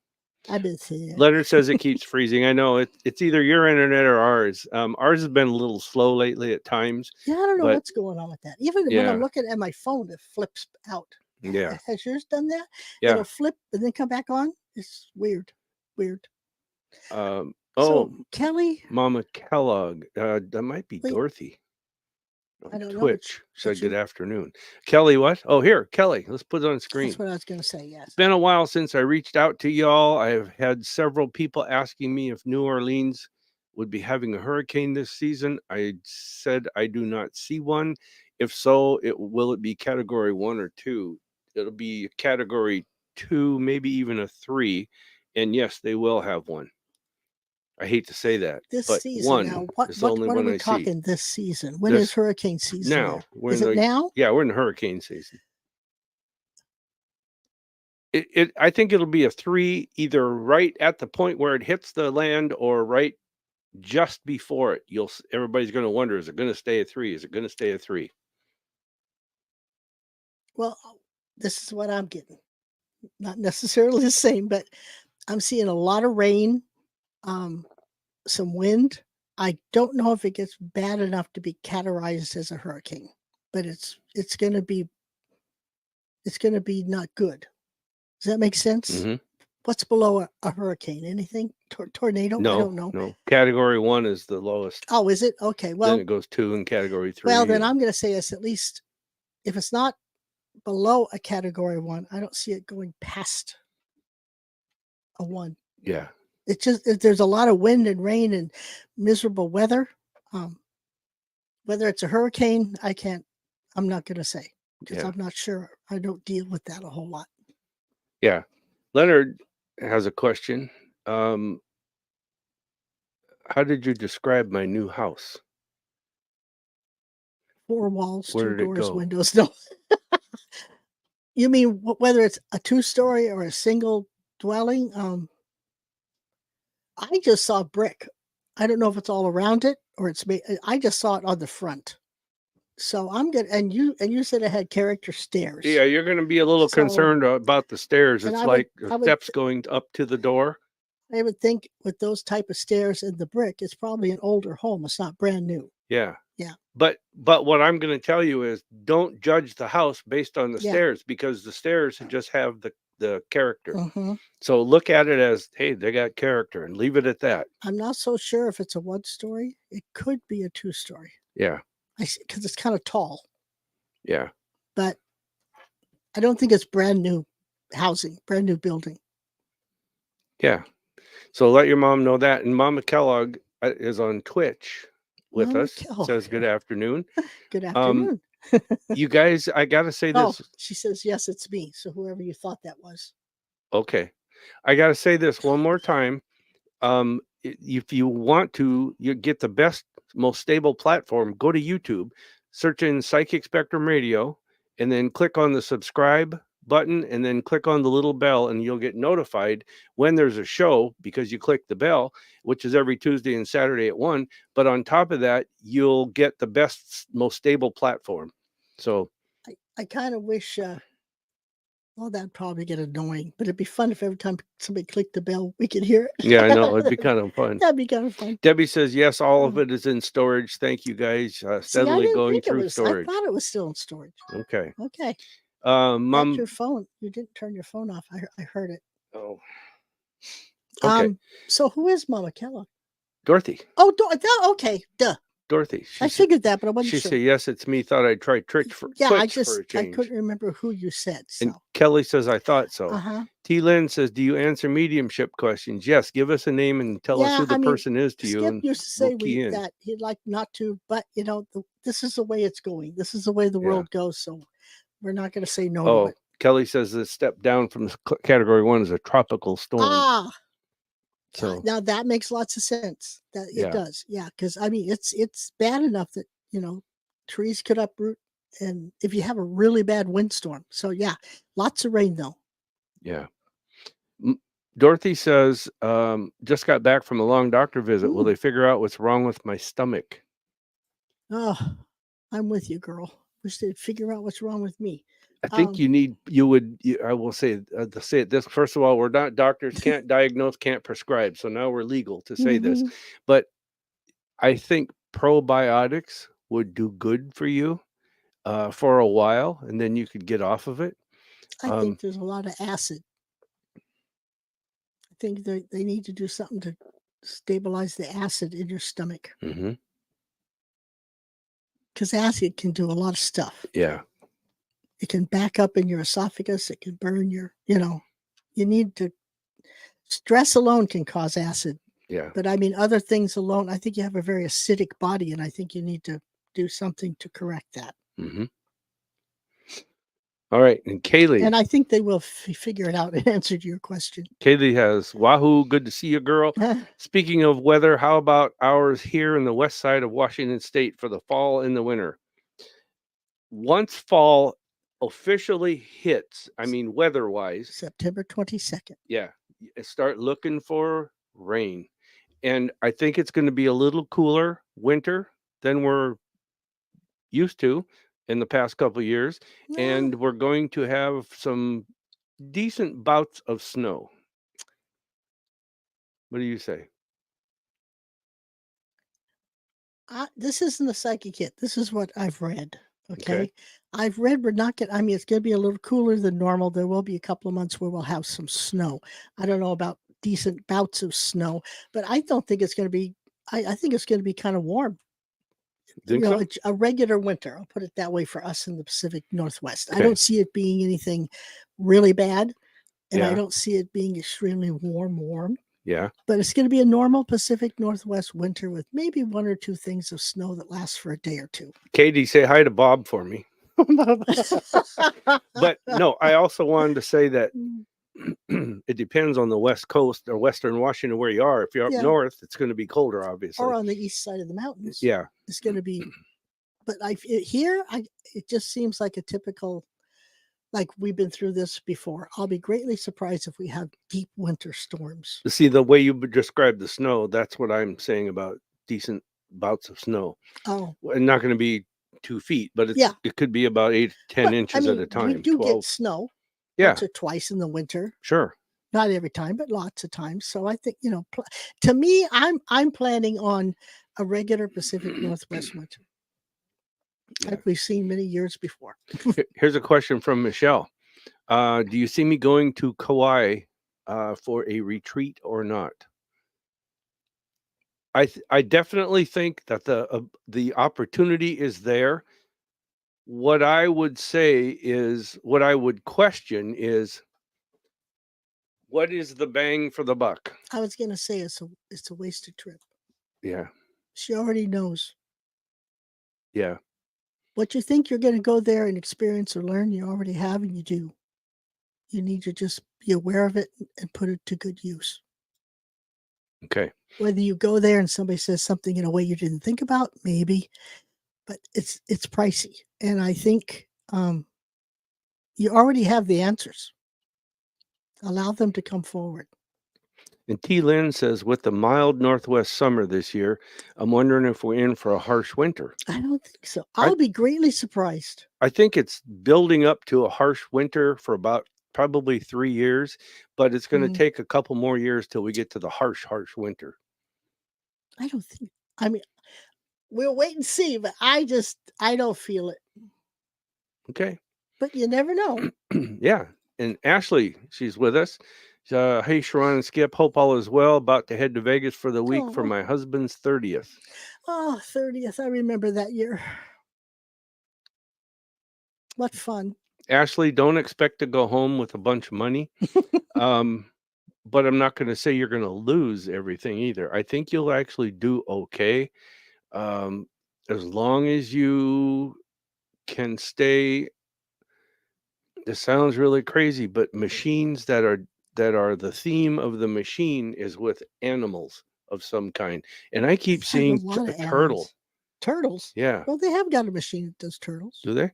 [SPEAKER 2] I've been seeing it.
[SPEAKER 1] Leonard says it keeps freezing. I know it's either your internet or ours. Ours has been a little slow lately at times.
[SPEAKER 2] Yeah, I don't know what's going on with that. Even when I'm looking at my phone, it flips out.
[SPEAKER 1] Yeah.
[SPEAKER 2] Has yours done that?
[SPEAKER 1] Yeah.
[SPEAKER 2] It'll flip and then come back on. It's weird.
[SPEAKER 1] So
[SPEAKER 2] Kelly,
[SPEAKER 1] Mama Kellogg, that might be
[SPEAKER 2] wait,
[SPEAKER 1] Dorothy
[SPEAKER 2] I
[SPEAKER 1] on
[SPEAKER 2] don't know,
[SPEAKER 1] Twitch. Said good
[SPEAKER 2] you,
[SPEAKER 1] afternoon. Kelly, what? Oh, here, Kelly. Let's put it on screen.
[SPEAKER 2] that's what I was going to say. Yes.
[SPEAKER 1] It's been a while since I reached out to y'all. I've had several people asking me if New Orleans would be having a hurricane this season. I said I do not see one. If so, will it be category 1 or 2? It'll be category 2, maybe even a 3. And yes, they will have one. I hate to say that,
[SPEAKER 2] This
[SPEAKER 1] but
[SPEAKER 2] season
[SPEAKER 1] one
[SPEAKER 2] now,
[SPEAKER 1] is the only
[SPEAKER 2] what are
[SPEAKER 1] one
[SPEAKER 2] we
[SPEAKER 1] I see.
[SPEAKER 2] talking this season? When is hurricane season
[SPEAKER 1] Now.
[SPEAKER 2] there? Is it now?
[SPEAKER 1] Yeah, we're in the hurricane season. I think it'll be a 3, either right at the point where it hits the land or right just before it. Everybody's going to wonder, is it going to stay a 3? Is it going to stay a 3?
[SPEAKER 2] Well, this is what I'm getting. Not necessarily the same, but I'm seeing a lot of rain, some wind. I don't know if it gets bad enough to be categorized as a hurricane, but it's going to be not good. Does that make sense?
[SPEAKER 1] Mm-hmm.
[SPEAKER 2] What's below a hurricane? Anything? Tornado?
[SPEAKER 1] No,
[SPEAKER 2] I don't know.
[SPEAKER 1] No. Category 1 is the lowest.
[SPEAKER 2] Oh, is it? Okay. Well,
[SPEAKER 1] then it goes 2 in category 3.
[SPEAKER 2] Well, then I'm going to say it's at least, if it's not below a category 1, I don't see it going past a 1.
[SPEAKER 1] Yeah.
[SPEAKER 2] It's just, there's a lot of wind and rain and miserable weather. Whether it's a hurricane, I'm not going to say, because I'm not sure. I don't deal with that a whole lot.
[SPEAKER 1] Yeah. Leonard has a question. How did you describe my new house?
[SPEAKER 2] 4 walls,
[SPEAKER 1] Where
[SPEAKER 2] 2
[SPEAKER 1] did it
[SPEAKER 2] doors,
[SPEAKER 1] go?
[SPEAKER 2] windows. No. You mean whether it's a 2-story or a single dwelling? I just saw brick. I don't know if it's all around it or it's made. I just saw it on the front. So I'm good. And you said it had character stairs.
[SPEAKER 1] Yeah, you're going to be a little concerned about the stairs. It's like the steps going up to the door.
[SPEAKER 2] I would think with those type of stairs and the brick, it's probably an older home. It's not brand new.
[SPEAKER 1] Yeah.
[SPEAKER 2] Yeah.
[SPEAKER 1] But what I'm going to tell you is, don't judge the house based on the stairs, because the stairs just have the character.
[SPEAKER 2] Mm-hmm.
[SPEAKER 1] So look at it as, hey, they got character, and leave it at that.
[SPEAKER 2] I'm not so sure if it's a 1-story. It could be a 2-story.
[SPEAKER 1] Yeah.
[SPEAKER 2] Because it's kind of tall.
[SPEAKER 1] Yeah.
[SPEAKER 2] But I don't think it's brand new housing, brand new building.
[SPEAKER 1] Yeah. So let your mom know that. And Mama Kellogg is on Twitch with
[SPEAKER 2] Mama
[SPEAKER 1] us.
[SPEAKER 2] Kellogg.
[SPEAKER 1] Says good afternoon.
[SPEAKER 2] Good afternoon.
[SPEAKER 1] You guys, I got to say this.
[SPEAKER 2] She says, yes, it's me. So whoever you thought that was.
[SPEAKER 1] Okay. I got to say this one more time. If you want to, you get the best, most stable platform, go to YouTube, search in Psychic Spectrum Radio, and then click on the subscribe button, and then click on the little bell, and you'll get notified when there's a show, because you click the bell, which is every Tuesday and Saturday at 1. But on top of that, you'll get the best, most stable platform. So
[SPEAKER 2] I kind of wish, well, that'd probably get annoying, but it'd be fun if every time somebody clicked the bell, we could hear it.
[SPEAKER 1] Yeah, I know. It'd be kind of fun.
[SPEAKER 2] That'd be kind of fun.
[SPEAKER 1] Debbie says, yes, all of it is in storage. Thank you, guys. Steadily going through storage.
[SPEAKER 2] I thought it was still in storage.
[SPEAKER 1] Okay.
[SPEAKER 2] Okay.
[SPEAKER 1] Mom,
[SPEAKER 2] your phone. You didn't turn your phone off. I heard it.
[SPEAKER 1] Oh. Okay.
[SPEAKER 2] So who is Mama Kellogg?
[SPEAKER 1] Dorothy.
[SPEAKER 2] Oh, okay. Duh.
[SPEAKER 1] Dorothy.
[SPEAKER 2] I figured that, but I wasn't sure.
[SPEAKER 1] She said, yes, it's me. Thought I'd try Twitch for a change.
[SPEAKER 2] I couldn't remember who you said. So.
[SPEAKER 1] And Kelly says, I thought so.
[SPEAKER 2] Uh-huh.
[SPEAKER 1] T. Lynn says, do you answer mediumship questions? Yes. Give us a name and tell us who the person is to you.
[SPEAKER 2] Skip used to say that he'd like not to, but this is the way it's going. This is the way the world goes. So we're not going to say no to it.
[SPEAKER 1] Kelly says the step down from category 1 is a tropical storm.
[SPEAKER 2] Ah.
[SPEAKER 1] So
[SPEAKER 2] now that makes lots of sense. That it does. Yeah. Because it's bad enough that, trees could uproot, and if you have a really bad windstorm. So yeah, lots of rain though.
[SPEAKER 1] Yeah. Dorothy says, just got back from a long doctor visit.
[SPEAKER 2] Ooh.
[SPEAKER 1] Will they figure out what's wrong with my stomach?
[SPEAKER 2] Oh, I'm with you, girl. Wish they'd figure out what's wrong with me.
[SPEAKER 1] I think I will say, to say it this, first of all, we're not doctors, can't diagnose, can't prescribe. So now we're legal to say this, but I think probiotics would do good for you for a while, and then you could get off of it.
[SPEAKER 2] I think there's a lot of acid. I think they need to do something to stabilize the acid in your stomach,
[SPEAKER 1] Mm-hmm.
[SPEAKER 2] because acid can do a lot of stuff.
[SPEAKER 1] Yeah.
[SPEAKER 2] It can back up in your esophagus. It can burn you need to, stress alone can cause acid.
[SPEAKER 1] Yeah.
[SPEAKER 2] But I mean, other things alone, I think you have a very acidic body, and I think you need to do something to correct that.
[SPEAKER 1] Mm-hmm. All right. And Kaylee.
[SPEAKER 2] And I think they will figure it out and answer to your question.
[SPEAKER 1] Kaylee has, wahoo, good to see you, girl. Speaking of weather, how about ours here in the west side of Washington State for the fall and the winter? Once fall officially hits, I mean, weather-wise,
[SPEAKER 2] September 22nd.
[SPEAKER 1] yeah, start looking for rain. And I think it's going to be a little cooler winter than we're used to in the past couple of years.
[SPEAKER 2] Yeah.
[SPEAKER 1] And we're going to have some decent bouts of snow. What do you say?
[SPEAKER 2] This isn't a psychic hit. This is what I've read. Okay.
[SPEAKER 1] Okay.
[SPEAKER 2] I've read we're not going to, I mean, it's going to be a little cooler than normal. There will be a couple of months where we'll have some snow. I don't know about decent bouts of snow, but I don't think it's going to be, I think it's going to be kind of warm.
[SPEAKER 1] Think so?
[SPEAKER 2] A regular winter. I'll put it that way for us in the Pacific Northwest.
[SPEAKER 1] Okay.
[SPEAKER 2] I don't see it being anything really bad, and I
[SPEAKER 1] Yeah.
[SPEAKER 2] don't see it being extremely warm.
[SPEAKER 1] Yeah.
[SPEAKER 2] But it's going to be a normal Pacific Northwest winter with maybe 1 or 2 things of snow that lasts for a day or 2.
[SPEAKER 1] Katie, say hi to Bob for me. But no, I also wanted to say that it depends on the West Coast or Western Washington where you are. If you're up
[SPEAKER 2] Yeah.
[SPEAKER 1] north, it's going to be colder, obviously.
[SPEAKER 2] Or on the east side of the mountains.
[SPEAKER 1] Yeah.
[SPEAKER 2] It's going to be, but it just seems like a typical, like we've been through this before. I'll be greatly surprised if we have deep winter storms.
[SPEAKER 1] See, the way you described the snow, that's what I'm saying about decent bouts of snow.
[SPEAKER 2] Oh,
[SPEAKER 1] And not going to be 2 feet, but
[SPEAKER 2] Yeah.
[SPEAKER 1] it could be about 8 to 10 inches at a time.
[SPEAKER 2] We do
[SPEAKER 1] 12.
[SPEAKER 2] get snow
[SPEAKER 1] Yeah,
[SPEAKER 2] once or twice in the winter.
[SPEAKER 1] sure.
[SPEAKER 2] Not every time, but lots of times. So I think, to me, I'm planning on a regular Pacific Northwest winter,
[SPEAKER 1] Yeah.
[SPEAKER 2] like we've seen many years before.
[SPEAKER 1] Here's a question from Michelle. Do you see me going to Kauai for a retreat or not? I definitely think that the opportunity is there. What I would say is, what I would question is, what is the bang for the buck?
[SPEAKER 2] I was going to say it's a wasted trip.
[SPEAKER 1] Yeah,
[SPEAKER 2] She already knows.
[SPEAKER 1] yeah.
[SPEAKER 2] What you think you're going to go there and experience or learn, you already have, and you do. You need to just be aware of it and put it to good use.
[SPEAKER 1] Okay.
[SPEAKER 2] Whether you go there and somebody says something in a way you didn't think about, maybe, but it's pricey. And I think you already have the answers. Allow them to come forward.
[SPEAKER 1] And T. Lynn says, with the mild northwest summer this year, I'm wondering if we're in for a harsh winter.
[SPEAKER 2] I don't think so. I'll be greatly surprised.
[SPEAKER 1] I think it's building up to a harsh winter for about probably 3 years, but it's going to take a couple more years till we get to the harsh winter.
[SPEAKER 2] I don't think, I mean, we'll wait and see, but I don't feel it.
[SPEAKER 1] Okay.
[SPEAKER 2] But you never know.
[SPEAKER 1] Yeah. And Ashley, she's with us. Hey, SHA'RON and Skip, hope all is well. About to head to Vegas for the week for my husband's 30th.
[SPEAKER 2] Oh, 30th. I remember that year. What fun.
[SPEAKER 1] Ashley, don't expect to go home with a bunch of money. But I'm not going to say you're going to lose everything either. I think you'll actually do okay. As long as you can stay, this sounds really crazy, but machines that are the theme of the machine is with animals of some kind. And I keep seeing a turtle.
[SPEAKER 2] Turtles?
[SPEAKER 1] Yeah.
[SPEAKER 2] Well, they have got a machine that does turtles.
[SPEAKER 1] Do they?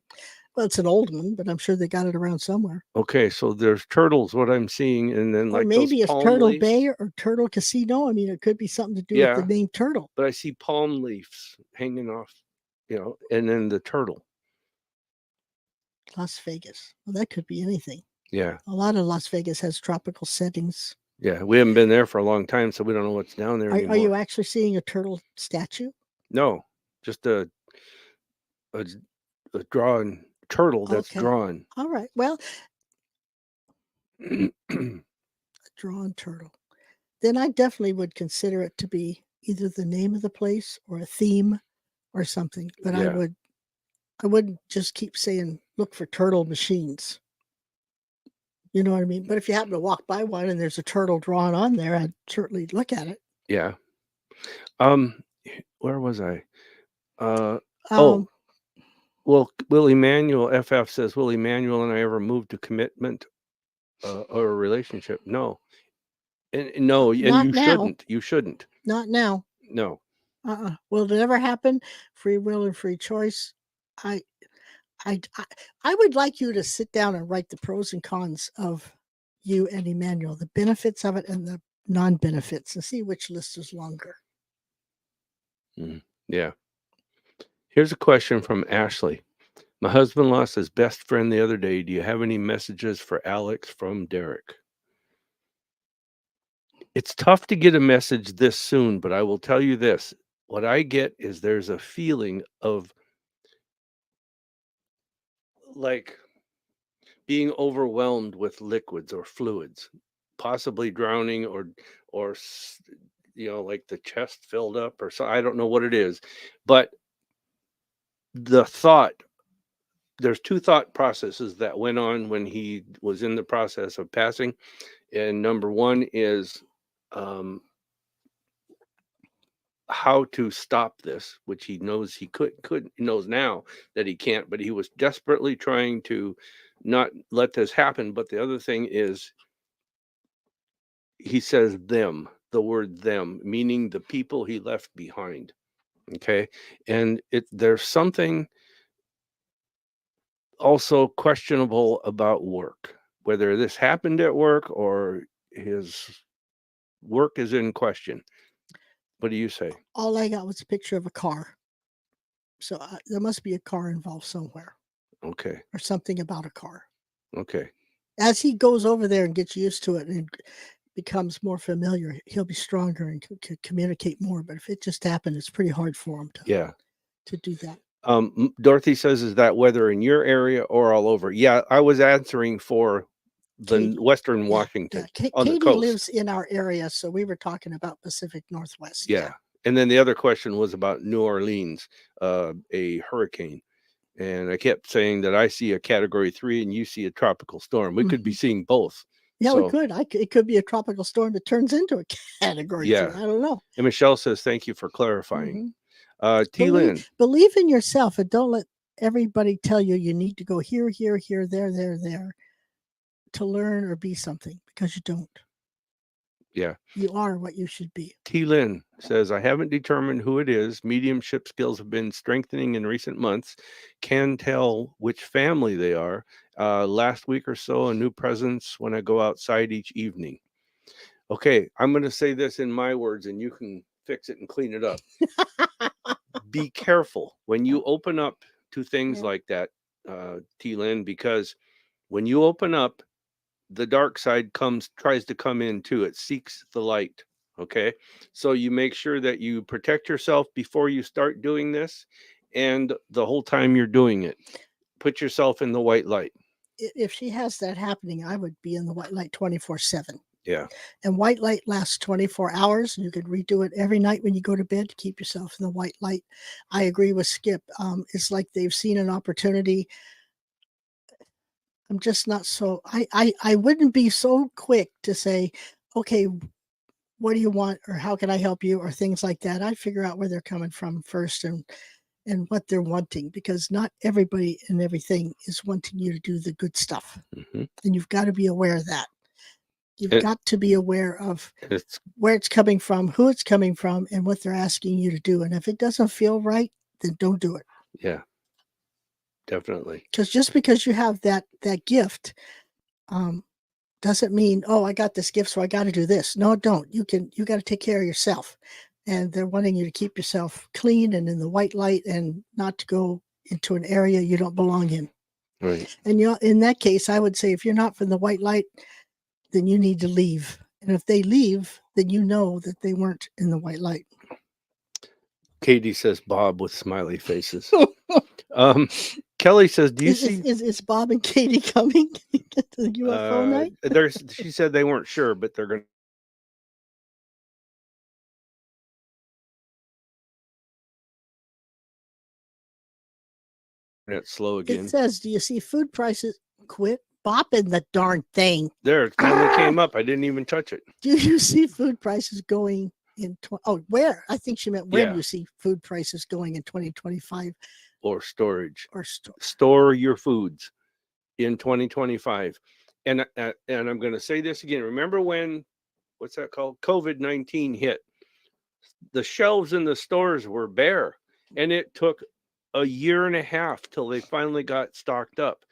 [SPEAKER 2] Well, it's an old one, but I'm sure they got it around somewhere.
[SPEAKER 1] Okay, so there's turtles, what I'm seeing, and then
[SPEAKER 2] Or
[SPEAKER 1] like
[SPEAKER 2] maybe
[SPEAKER 1] those
[SPEAKER 2] it's Turtle Bay or Turtle Casino. I mean, it could be something to do with the name Turtle.
[SPEAKER 1] But I see palm leaves hanging off, and then the turtle.
[SPEAKER 2] Las Vegas. Well, that could be anything.
[SPEAKER 1] Yeah.
[SPEAKER 2] A lot of Las Vegas has tropical settings.
[SPEAKER 1] Yeah, we haven't been there for a long time, so we don't know what's down there anymore.
[SPEAKER 2] Are you actually seeing a turtle statue?
[SPEAKER 1] No, just a drawn turtle that's drawn.
[SPEAKER 2] All right. Well, a drawn turtle. then I definitely would consider it to be either the name of the place or a theme or something. But I
[SPEAKER 1] Yeah.
[SPEAKER 2] wouldn't just keep saying, look for turtle machines. You know what I mean? But if you happen to walk by one and there's a turtle drawn on there, I'd certainly look at it.
[SPEAKER 1] Yeah. Um, where was I? Oh,
[SPEAKER 2] Um,
[SPEAKER 1] well, Will Emmanuel FF says, will Emmanuel and I ever move to commitment or a relationship? No. And no, and
[SPEAKER 2] not
[SPEAKER 1] you
[SPEAKER 2] now.
[SPEAKER 1] shouldn't. You shouldn't.
[SPEAKER 2] Not now.
[SPEAKER 1] No.
[SPEAKER 2] Will it ever happen? Free will and free choice. I, I would like you to sit down and write the pros and cons of you and Emmanuel, the benefits of it and the non-benefits, and see which list is longer.
[SPEAKER 1] Yeah. Here's a question from Ashley. My husband lost his best friend the other day. Do you have any messages for Alex from Derek? It's tough to get a message this soon, but I will tell you this. What I get is there's a feeling of like being overwhelmed with liquids or fluids, possibly drowning or like the chest filled up or so. I don't know what it is, but the thought there's two thought processes that went on when he was in the process of passing. And number one is um, how to stop this, which he knows he could knows now that he can't, but he was desperately trying to not let this happen. But the other thing is he says them, the word them, meaning the people he left behind. Okay. And there's something also questionable about work, whether this happened at work or his work is in question. What do you say?
[SPEAKER 2] All I got was a picture of a car. So there must be a car involved somewhere.
[SPEAKER 1] Okay.
[SPEAKER 2] Or something about a car.
[SPEAKER 1] Okay.
[SPEAKER 2] As he goes over there and gets used to it and becomes more familiar, he'll be stronger and can communicate more. But if it just happened, it's pretty hard for him to do that.
[SPEAKER 1] Dorothy says, is that whether in your area or all over? Yeah, I was answering for the
[SPEAKER 2] Katie.
[SPEAKER 1] Western Washington on the
[SPEAKER 2] Katie
[SPEAKER 1] coast.
[SPEAKER 2] lives in our area, so we were talking about Pacific Northwest.
[SPEAKER 1] Yeah. And then the other question was about New Orleans, a hurricane. And I kept saying that I see a category 3 and you see a tropical storm. We could be seeing both.
[SPEAKER 2] Yeah, we could. It could be a tropical storm that turns into a category 3. I don't know.
[SPEAKER 1] And Michelle says, thank you for clarifying.
[SPEAKER 2] T-Lynn. Believe in yourself and don't let everybody tell you need to go here, here, here, there to learn or be something, because you don't.
[SPEAKER 1] Yeah.
[SPEAKER 2] You are what you should be.
[SPEAKER 1] T-Lynn says, I haven't determined who it is. Mediumship skills have been strengthening in recent months. Can tell which family they are. Last week or so, a new presence when I go outside each evening. Okay, I'm going to say this in my words and you can fix it and clean it up. Be careful when you open up to things like that, T-Lynn, because when you open up, the dark side tries to come in too. It seeks the light. Okay. So you make sure that you protect yourself before you start doing this. And the whole time you're doing it, put yourself in the white light.
[SPEAKER 2] If she has that happening, I would be in the white light 24/7.
[SPEAKER 1] Yeah.
[SPEAKER 2] And white light lasts 24 hours. And you could redo it every night when you go to bed to keep yourself in the white light. I agree with Skip. It's like they've seen an opportunity. I'm just not so, I wouldn't be so quick to say, okay, what do you want? Or how can I help you? Or things like that. I'd figure out where they're coming from first and what they're wanting, because not everybody and everything is wanting you to do the good stuff. And you've got to be aware of that. You've got to be aware of where it's coming from, who it's coming from, and what they're asking you to do. And if it doesn't feel right, then don't do it.
[SPEAKER 1] Yeah, definitely.
[SPEAKER 2] Because just because you have that gift doesn't mean, oh, I got this gift, so I got to do this. No, don't. You got to take care of yourself. And they're wanting you to keep yourself clean and in the white light and not to go into an area you don't belong in.
[SPEAKER 1] Right.
[SPEAKER 2] And in that case, I would say if you're not from the white light, then you need to leave. And if they leave, then you know that they weren't in the white light.
[SPEAKER 1] Katie says Bob with smiley faces. Kelly says, do you see...
[SPEAKER 2] Is Bob and Katie coming to the UFO night?
[SPEAKER 1] She said they weren't sure, but they're going to Internet's slow
[SPEAKER 2] It
[SPEAKER 1] again.
[SPEAKER 2] says, do you see food prices? Quit bopping the darn thing.
[SPEAKER 1] There, it finally came up. I didn't even touch it.
[SPEAKER 2] Do you see food prices going in? Where? I think she meant where
[SPEAKER 1] Yeah.
[SPEAKER 2] do you see food prices going in 2025?
[SPEAKER 1] Or storage.
[SPEAKER 2] Or
[SPEAKER 1] store your foods in 2025. And I'm going to say this again. Remember when, what's that called? COVID-19 hit. The shelves in the stores were bare, and it took a year and a half till they finally got stocked up.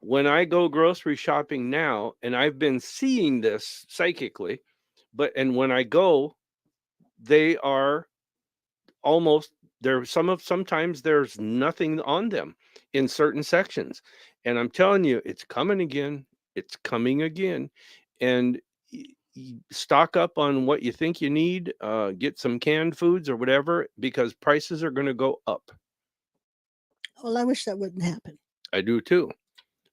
[SPEAKER 1] When I go grocery shopping now, and I've been seeing this psychically, and when I go, they are almost there. Sometimes there's nothing on them in certain sections, and I'm telling you, it's coming again. It's coming again, and stock up on what you think you need. Get some canned foods or whatever, because prices are going to go up.
[SPEAKER 2] Well, I wish that wouldn't happen.
[SPEAKER 1] I do too.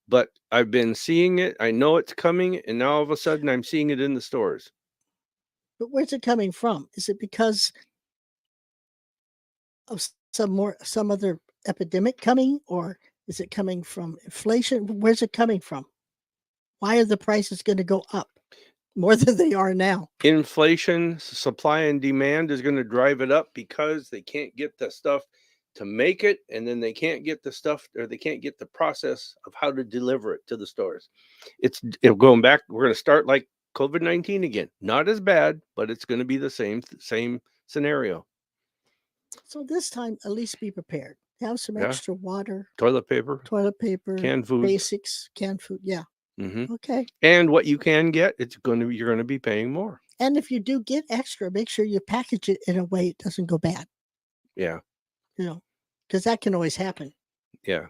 [SPEAKER 1] But I've been seeing it. I know it's coming, and now all of a sudden I'm seeing it in the stores.
[SPEAKER 2] But where's it coming from? Is it because of some other epidemic coming, or is it coming from inflation? Where's it coming from? Why are the prices going to go up more than they are now?
[SPEAKER 1] Inflation, supply and demand is going to drive it up because they can't get the stuff to make it, and then they can't get the stuff, or they can't get the process of how to deliver it to the stores. It's going back. We're going to start like COVID-19 again. Not as bad, but it's going to be the same scenario.
[SPEAKER 2] So this time, at least be prepared. Have some extra water,
[SPEAKER 1] toilet paper,
[SPEAKER 2] canned
[SPEAKER 1] food,
[SPEAKER 2] basics, canned food. Yeah. Okay.
[SPEAKER 1] And what you can get, you're going to be paying more.
[SPEAKER 2] And if you do get extra, make sure you package it in a way it doesn't go bad.
[SPEAKER 1] Yeah.
[SPEAKER 2] Because that can always happen.
[SPEAKER 1] Yeah.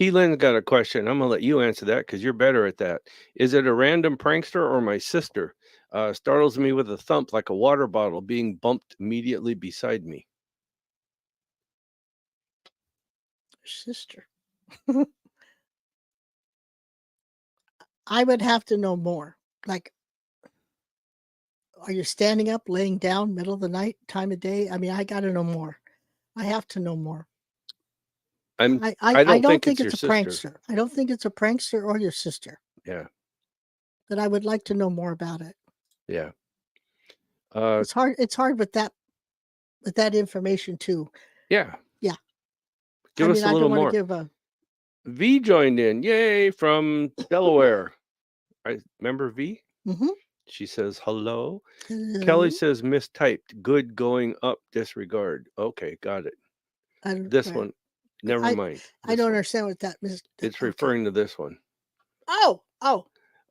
[SPEAKER 1] T-Lynn's got a question. I'm going to let you answer that because you're better at that. Is it a random prankster or my sister? Startles me with a thump like a water bottle being bumped immediately beside me.
[SPEAKER 2] Sister. I would have to know more. Like, are you standing up, laying down, middle of the night, time of day? I mean, I got to know more. I have to know more. I don't think it's a prankster. I don't think it's a prankster or your sister.
[SPEAKER 1] Yeah.
[SPEAKER 2] But I would like to know more about it.
[SPEAKER 1] Yeah.
[SPEAKER 2] It's hard with that information too.
[SPEAKER 1] Yeah.
[SPEAKER 2] Yeah.
[SPEAKER 1] Give us a little more. V joined in. Yay, from Delaware. I remember V.
[SPEAKER 2] Mm-hmm.
[SPEAKER 1] She says hello. Kelly says mistyped. Good going up. Disregard. Okay, got it. This one. Never mind.
[SPEAKER 2] I don't understand what that means.
[SPEAKER 1] It's referring to this one.
[SPEAKER 2] Oh.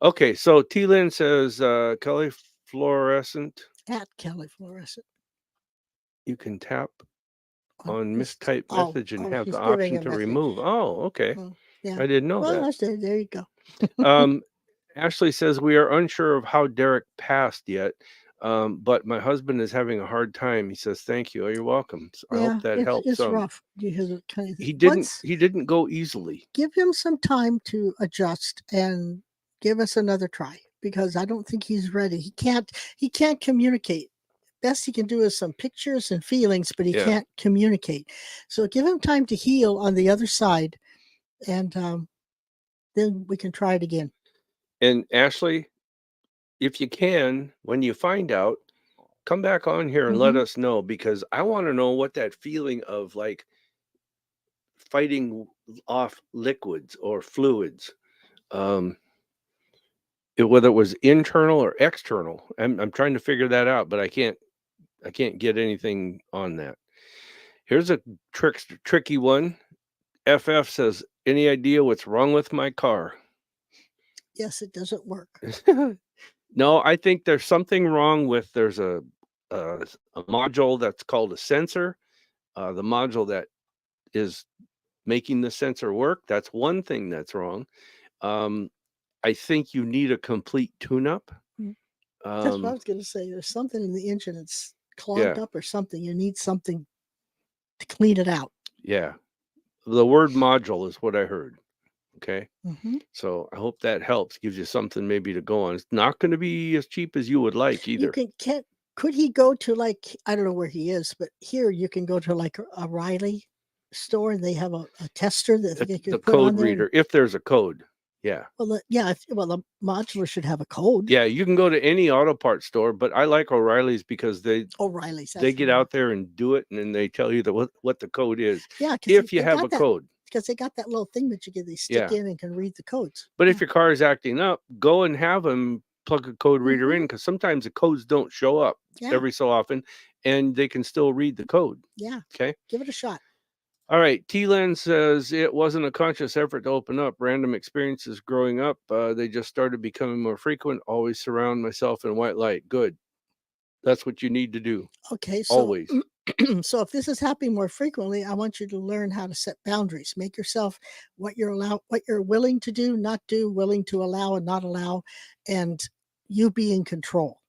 [SPEAKER 1] Okay, so T-Lynn says Kelly Fluorescent.
[SPEAKER 2] At Kelly Fluorescent.
[SPEAKER 1] You can tap on mistyped message and have the option to remove. Oh, okay.
[SPEAKER 2] Yeah.
[SPEAKER 1] I didn't know that.
[SPEAKER 2] There you go.
[SPEAKER 1] Ashley says we are unsure of how Derek passed yet, but my husband is having a hard time. He says, "Thank you. Oh, you're welcome." So I hope that helps.
[SPEAKER 2] It's rough.
[SPEAKER 1] He didn't go easily.
[SPEAKER 2] Give him some time to adjust and give us another try, because I don't think he's ready. He can't communicate. Best he can do is some pictures and feelings, but he can't communicate. So give him time to heal on the other side, and then we can try it again.
[SPEAKER 1] And Ashley, if you can, when you find out, come back on here and let us know, because I want to know what that feeling of like fighting off liquids or fluids, whether it was internal or external. I'm trying to figure that out, but I can't get anything on that. Here's a tricky one. FF says, any idea what's wrong with my car?
[SPEAKER 2] Yes, it doesn't work.
[SPEAKER 1] No, I think there's something wrong with, there's a module that's called a sensor. The module that is making the sensor work, that's one thing that's wrong. I think you need a complete tune-up.
[SPEAKER 2] That's what I was going to say. There's something in the engine that's clogged up or something. You need something to clean it out.
[SPEAKER 1] Yeah. The word module is what I heard. Okay. So I hope that helps, gives you something maybe to go on. It's not going to be as cheap as you would like either.
[SPEAKER 2] Could he go to, like, I don't know where he is, but here you can go to like a Riley store and they have a tester that they
[SPEAKER 1] The
[SPEAKER 2] could put on
[SPEAKER 1] code
[SPEAKER 2] there?
[SPEAKER 1] reader, if there's a code. Yeah.
[SPEAKER 2] Well, the modular should have a code.
[SPEAKER 1] Yeah, you can go to any auto parts store, but I like O'Reilly's because
[SPEAKER 2] O'Reilly's.
[SPEAKER 1] they get out there and do it, and then they tell you what the code is.
[SPEAKER 2] Yeah,
[SPEAKER 1] If you have a code.
[SPEAKER 2] Because they got that little thing that they stick in and can read the codes.
[SPEAKER 1] But if your car is acting up, go and have them plug a code reader in,
[SPEAKER 2] Mhm.
[SPEAKER 1] because sometimes the codes don't show up
[SPEAKER 2] Yeah.
[SPEAKER 1] every so often, and they can still read the code.
[SPEAKER 2] Yeah.
[SPEAKER 1] Okay.
[SPEAKER 2] Give it a shot.
[SPEAKER 1] All right. T-Len says it wasn't a conscious effort to open up. Random experiences growing up. They just started becoming more frequent. Always surround myself in white light. Good. That's what you need to do.
[SPEAKER 2] Okay, so
[SPEAKER 1] Always.
[SPEAKER 2] so if this is happening more frequently, I want you to learn how to set boundaries. Make yourself what you're willing to do, not do, willing to allow and not allow, and you be in control.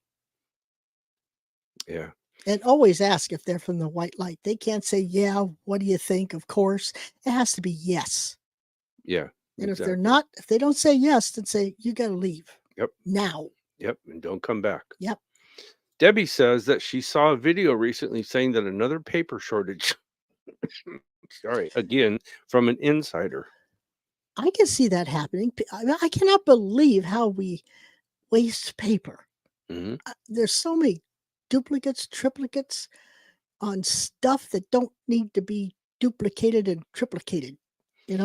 [SPEAKER 1] Yeah.
[SPEAKER 2] And always ask if they're from the white light. They can't say, yeah, what do you think? Of course. It has to be yes.
[SPEAKER 1] Yeah.
[SPEAKER 2] And if they're not, if they don't say yes, then say, you got to leave.
[SPEAKER 1] Yep.
[SPEAKER 2] Now.
[SPEAKER 1] Yep. And don't come back.
[SPEAKER 2] Yep.
[SPEAKER 1] Debbie says that she saw a video recently saying that another paper shortage, sorry, again, from an insider.
[SPEAKER 2] I can see that happening. I cannot believe how we waste paper.
[SPEAKER 1] Mhm.
[SPEAKER 2] There's so many duplicates, triplicates on stuff that don't need to be duplicated and triplicated. You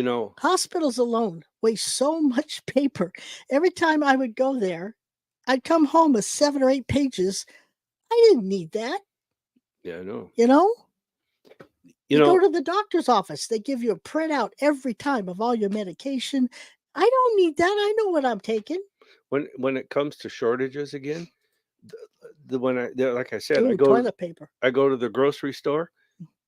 [SPEAKER 2] know, hospitals alone waste so much paper. Every time I would go there, I'd come home with 7 or 8 pages. I didn't need that.
[SPEAKER 1] Yeah, I know.
[SPEAKER 2] You go to the doctor's office, they give you a printout every time of all your medication. I don't need that. I know what I'm taking.
[SPEAKER 1] When it comes to shortages again, like I said,
[SPEAKER 2] toilet paper.
[SPEAKER 1] I go to the grocery store,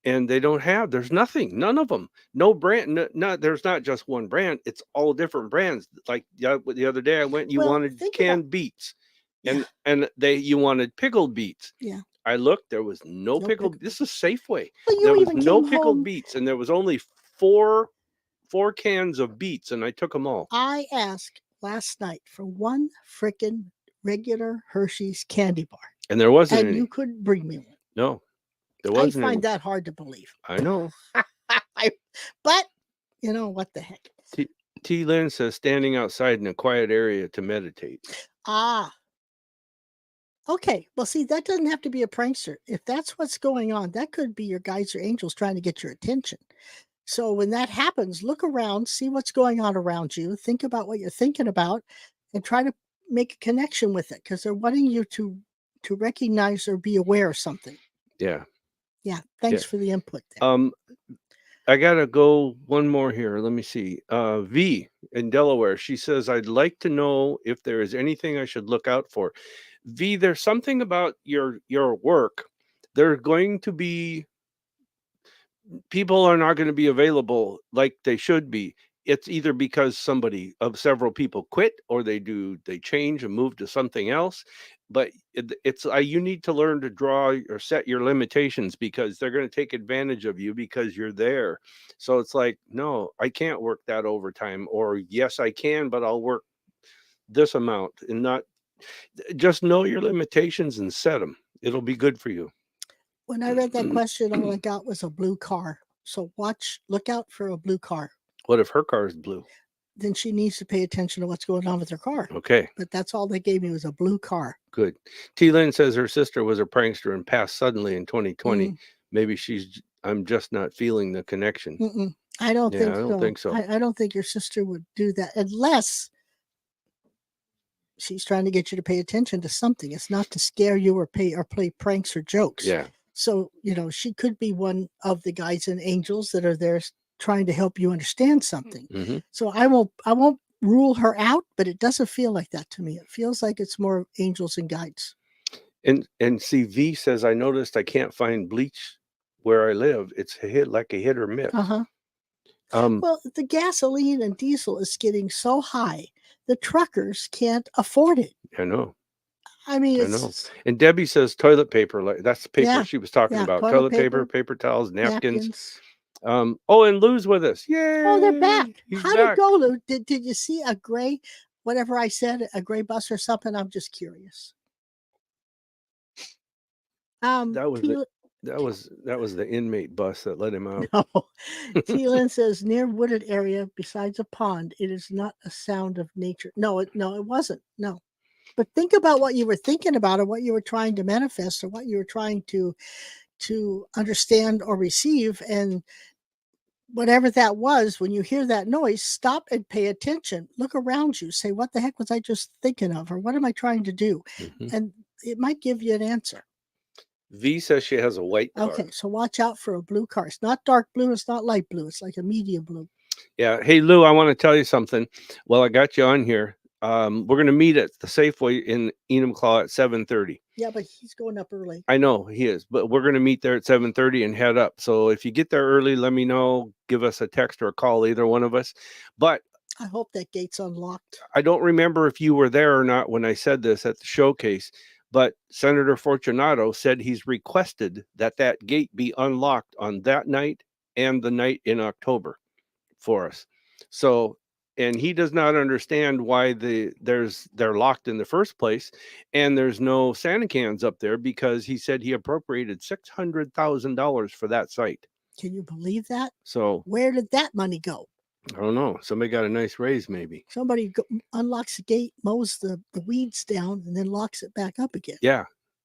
[SPEAKER 1] and there's nothing, none of them, no brand, there's not just one brand, it's all different brands. Like the other day I went, you wanted canned beets, and you wanted pickled beets.
[SPEAKER 2] Yeah.
[SPEAKER 1] I looked, there was no pickled. This is Safeway.
[SPEAKER 2] Well,
[SPEAKER 1] There was no pickled beets, and there was only four cans of beets, and I took them all.
[SPEAKER 2] I asked last night for one frickin' regular Hershey's candy bar,
[SPEAKER 1] and there wasn't any.
[SPEAKER 2] And you couldn't bring me one.
[SPEAKER 1] No, there wasn't.
[SPEAKER 2] I find that hard to believe.
[SPEAKER 1] I know.
[SPEAKER 2] But you know what the heck.
[SPEAKER 1] T. Lynn says standing outside in a quiet area to meditate.
[SPEAKER 2] Okay, well, see, that doesn't have to be a prankster. If that's what's going on, that could be your guides or angels trying to get your attention. So when that happens, look around, see what's going on around you, think about what you're thinking about, and try to make a connection with it, because they're wanting you to recognize or be aware of something.
[SPEAKER 1] Yeah.
[SPEAKER 2] Yeah. Thanks for the input there.
[SPEAKER 1] I gotta go one more here. Let me see. V in Delaware. She says, I'd like to know if there is anything I should look out for. V, there's something about your work. There are going to be people are not going to be available like they should be. It's either because several people quit, or they change and move to something else. But you need to learn to draw or set your limitations, because they're going to take advantage of you because you're there. So it's like, no, I can't work that overtime, or yes, I can, but I'll work this amount, and not just know your limitations and set them. It'll be good for you.
[SPEAKER 2] When I read that question, all I got was a blue car. So look out for a blue car.
[SPEAKER 1] What if her car is blue?
[SPEAKER 2] Then she needs to pay attention to what's going on with her car.
[SPEAKER 1] Okay.
[SPEAKER 2] But that's all they gave me was a blue car.
[SPEAKER 1] Good. T. Lynn says her sister was a prankster and passed suddenly in 2020. Maybe I'm just not feeling the connection.
[SPEAKER 2] I don't think so.
[SPEAKER 1] I don't think so.
[SPEAKER 2] I don't think your sister would do that unless she's trying to get you to pay attention to something. It's not to scare you or play pranks or jokes.
[SPEAKER 1] Yeah.
[SPEAKER 2] So, she could be one of the guides and angels that are there trying to help you understand something. So I won't rule her out, but it doesn't feel like that to me. It feels like it's more angels and guides.
[SPEAKER 1] And CV says, I noticed I can't find bleach where I live. It's like a hit or miss.
[SPEAKER 2] Well, the gasoline and diesel is getting so high, the truckers can't afford it.
[SPEAKER 1] I know.
[SPEAKER 2] I mean,
[SPEAKER 1] I know. And Debbie says toilet paper. Like that's the paper she was talking about. Toilet paper, paper towels, napkins. And Lou's with us. Yay!
[SPEAKER 2] Oh, they're back.
[SPEAKER 1] He's
[SPEAKER 2] How
[SPEAKER 1] back.
[SPEAKER 2] did it go, Lou? Did you see a gray, whatever I said, a gray bus or something? I'm just curious.
[SPEAKER 1] That was it. That was the inmate bus that let him out.
[SPEAKER 2] No. T-Lynn says near wooded area besides a pond, it is not a sound of nature. No, it wasn't. No. But think about what you were thinking about or what you were trying to manifest or what you were trying to understand or receive. And whatever that was, when you hear that noise, stop and pay attention. Look around you. Say, what the heck was I just thinking of? Or what am I trying to do? And it might give you an answer.
[SPEAKER 1] V says she has a white car.
[SPEAKER 2] Okay, so watch out for a blue car. It's not dark blue. It's not light blue. It's like a medium blue.
[SPEAKER 1] Yeah. Hey, Lou, I want to tell you something. Well, I got you on here. We're going to meet at the Safeway in Enumclaw at 7:30.
[SPEAKER 2] Yeah, but he's going up early.
[SPEAKER 1] I know he is, but we're going to meet there at 7:30 and head up. So if you get there early, let me know. Give us a text or a call, either one of us. But
[SPEAKER 2] I hope that gate's unlocked.
[SPEAKER 1] I don't remember if you were there or not when I said this at the showcase, but Senator Fortunato said he's requested that gate be unlocked on that night and the night in October for us. So, and he does not understand why they're locked in the first place, and there's no Santa cans up there, because he said he appropriated $600,000 for that site.
[SPEAKER 2] Can you believe that?
[SPEAKER 1] So
[SPEAKER 2] where did that money go?
[SPEAKER 1] I don't know. Somebody got a nice raise, maybe.
[SPEAKER 2] Somebody unlocks the gate, mows the weeds down, and then locks it back up again.
[SPEAKER 1] Yeah,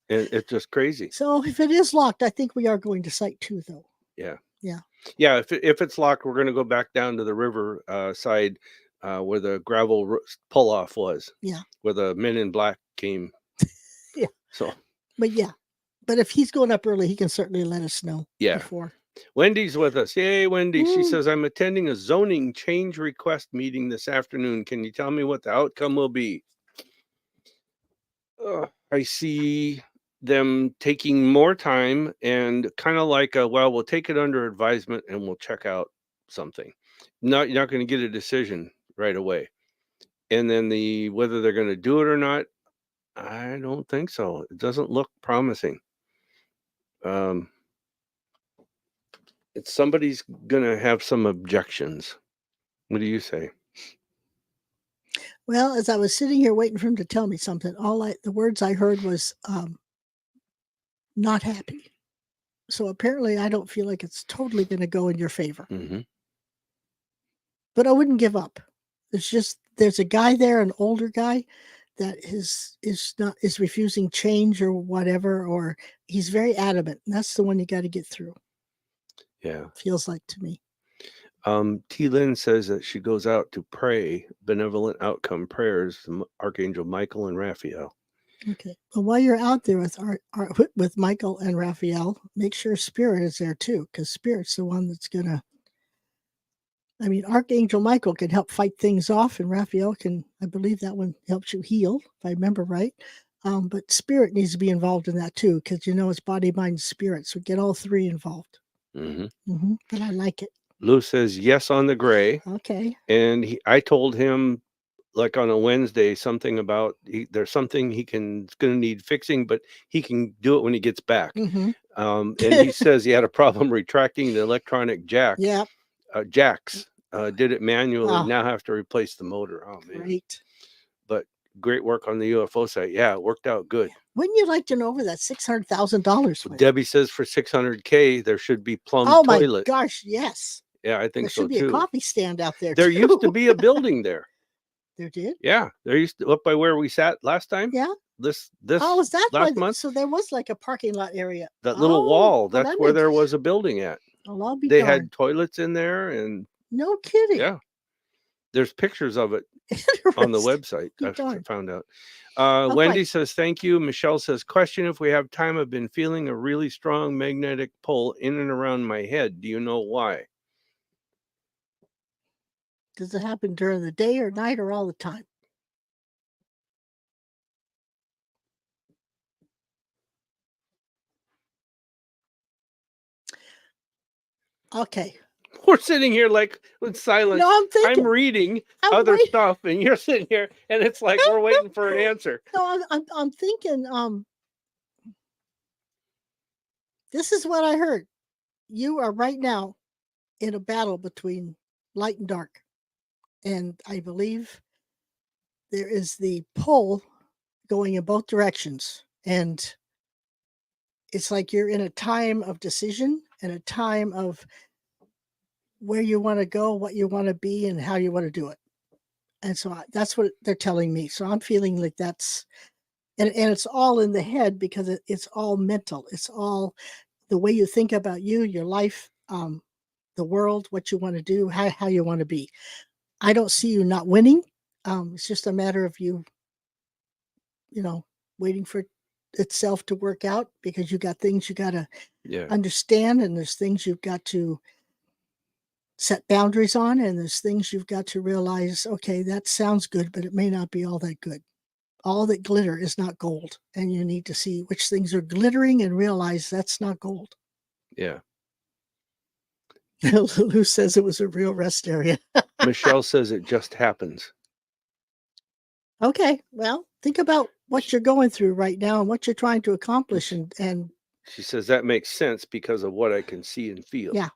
[SPEAKER 1] it's just crazy.
[SPEAKER 2] So if it is locked, I think we are going to site 2, though.
[SPEAKER 1] Yeah.
[SPEAKER 2] Yeah.
[SPEAKER 1] Yeah. If it's locked, we're going to go back down to the river side where the gravel pull off was.
[SPEAKER 2] Yeah.
[SPEAKER 1] Where the men in black came.
[SPEAKER 2] Yeah.
[SPEAKER 1] So.
[SPEAKER 2] But yeah. But if he's going up early, he can certainly let us know.
[SPEAKER 1] Yeah.
[SPEAKER 2] Before.
[SPEAKER 1] Wendy's with us. Yay, Wendy. She says, I'm attending a zoning change request meeting this afternoon. Can you tell me what the outcome will be? I see them taking more time and kind of like we'll take it under advisement and we'll check out something. You're not going to get a decision right away. And then whether they're going to do it or not, I don't think so. It doesn't look promising. Somebody's going to have some objections. What do you say?
[SPEAKER 2] Well, as I was sitting here waiting for him to tell me something, the words I heard was not happy. So apparently I don't feel like it's totally going to go in your favor.
[SPEAKER 1] Mm-hmm.
[SPEAKER 2] But I wouldn't give up. There's a guy there, an older guy, that is refusing change or whatever, or he's very adamant. And that's the one you got to get through.
[SPEAKER 1] Yeah.
[SPEAKER 2] Feels like to me.
[SPEAKER 1] T. Lynn says that she goes out to pray benevolent outcome prayers to Archangel Michael and Raphael.
[SPEAKER 2] Okay. Well, while you're out there with Michael and Raphael, make sure Spirit is there too, because Spirit's the one that's gonna. I mean, Archangel Michael can help fight things off, and Raphael can. I believe that one helps you heal, if I remember right. But Spirit needs to be involved in that too, because it's body, mind, spirit. So get all three involved.
[SPEAKER 1] Mm-hmm.
[SPEAKER 2] But I like it.
[SPEAKER 1] Lou says yes on the gray.
[SPEAKER 2] Okay.
[SPEAKER 1] And I told him, like on a Wednesday, something about there's something going to need fixing, but he can do it when he gets back.
[SPEAKER 2] Mm-hmm.
[SPEAKER 1] And he says he had a problem retracting the electronic jack.
[SPEAKER 2] Yeah.
[SPEAKER 1] Jacks. Did it manually.
[SPEAKER 2] Oh.
[SPEAKER 1] Now have to replace the motor. Oh man.
[SPEAKER 2] Great.
[SPEAKER 1] But great work on the UFO site. Yeah, it worked out good.
[SPEAKER 2] Wouldn't you like to know where that $600,000?
[SPEAKER 1] Debbie says for $600K there should be plumbed toilet.
[SPEAKER 2] Oh my gosh, yes.
[SPEAKER 1] Yeah, I think so too.
[SPEAKER 2] There should be a coffee stand out there.
[SPEAKER 1] There used to be a building there.
[SPEAKER 2] There did?
[SPEAKER 1] Yeah, there used to, up by where we sat last time.
[SPEAKER 2] Yeah.
[SPEAKER 1] This
[SPEAKER 2] was that
[SPEAKER 1] last month?
[SPEAKER 2] So there was like a parking lot area.
[SPEAKER 1] That little wall. That's where there was a building at. They had toilets in there, and
[SPEAKER 2] no kidding.
[SPEAKER 1] Yeah. There's pictures of it on the website. I found out. Wendy says, thank you. Michelle says, question, if we have time, I've been feeling a really strong magnetic pull in and around my head. Do you know why?
[SPEAKER 2] Does it happen during the day or night or all the time? Okay.
[SPEAKER 1] We're sitting here like with silence.
[SPEAKER 2] No, I'm
[SPEAKER 1] reading other stuff, and you're sitting here, and it's like we're waiting for an answer.
[SPEAKER 2] No, I'm thinking. This is what I heard. You are right now in a battle between light and dark, and I believe there is the pull going in both directions, and it's like you're in a time of decision and a time of where you want to go, what you want to be, and how you want to do it. And so that's what they're telling me. So I'm feeling like that's, and it's all in the head because it's all mental. It's all the way you think about you, your life, the world, what you want to do, how you want to be. I don't see you not winning. It's just a matter of you, waiting for itself to work out because you got things you got to understand, and there's things you've got to set boundaries on, and there's things you've got to realize, okay, that sounds good, but it may not be all that good. All that glitter is not gold, and you need to see which things are glittering and realize that's not gold.
[SPEAKER 1] Yeah.
[SPEAKER 2] Lulu says it was a real rest area.
[SPEAKER 1] Michelle says it just happens.
[SPEAKER 2] Okay, well, think about what you're going through right now and what you're trying to accomplish, and
[SPEAKER 1] she says that makes sense because of what I can see and feel.
[SPEAKER 2] Yeah,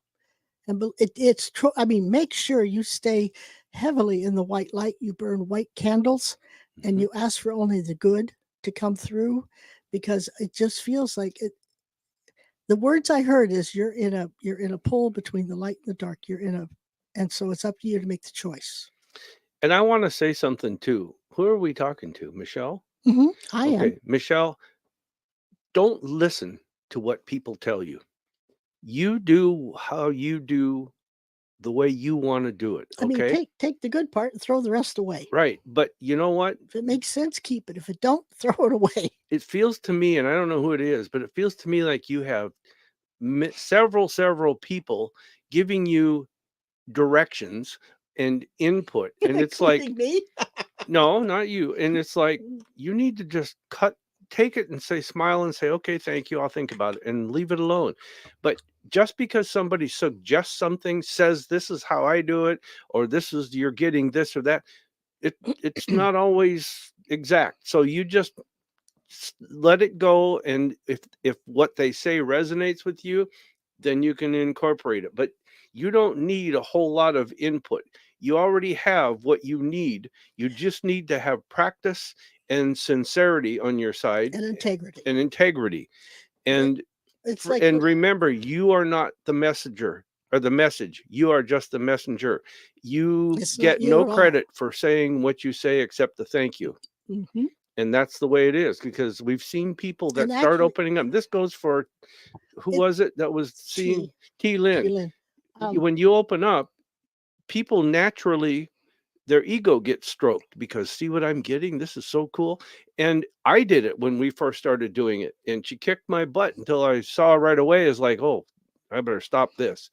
[SPEAKER 2] and it's true. I mean, make sure you stay heavily in the white light. You burn white candles, and you ask for only the good to come through, because it just feels like it. The words I heard is you're in a pull between the light and the dark. And so it's up to you to make the choice.
[SPEAKER 1] And I want to say something too. Who are we talking to? Michelle?
[SPEAKER 2] I am.
[SPEAKER 1] Okay, Michelle, don't listen to what people tell you. You do how you do the way you want to do it.
[SPEAKER 2] I mean,
[SPEAKER 1] Okay.
[SPEAKER 2] take the good part and throw the rest away.
[SPEAKER 1] Right. But you know what?
[SPEAKER 2] If it makes sense, keep it. If it don't, throw it away.
[SPEAKER 1] It feels to me, and I don't know who it is, but it feels to me like you have several people giving you directions and input. And it's like,
[SPEAKER 2] Including me.
[SPEAKER 1] no, not you. And it's like, you need to just take it and say, smile and say, okay, thank you. I'll think about it and leave it alone. But just because somebody suggests something, says this is how I do it, or this is, you're getting this or that, it's not always exact. So you just let it go. And if what they say resonates with you, then you can incorporate it. But you don't need a whole lot of input. You already have what you need. You just need to have practice and sincerity on your side,
[SPEAKER 2] and integrity.
[SPEAKER 1] And
[SPEAKER 2] it's like,
[SPEAKER 1] and remember, you are not the messenger or the message. You are just the messenger. You get no credit for saying what you say except the thank you. And that's the way it is, because we've seen people that start opening up. This goes for, who was it that was seeing T. Lynn? When you open up, people naturally, their ego gets stroked because, see what I'm getting? This is so cool. And I did it when we first started doing it, and she kicked my butt until I saw right away is like, oh, I better stop this.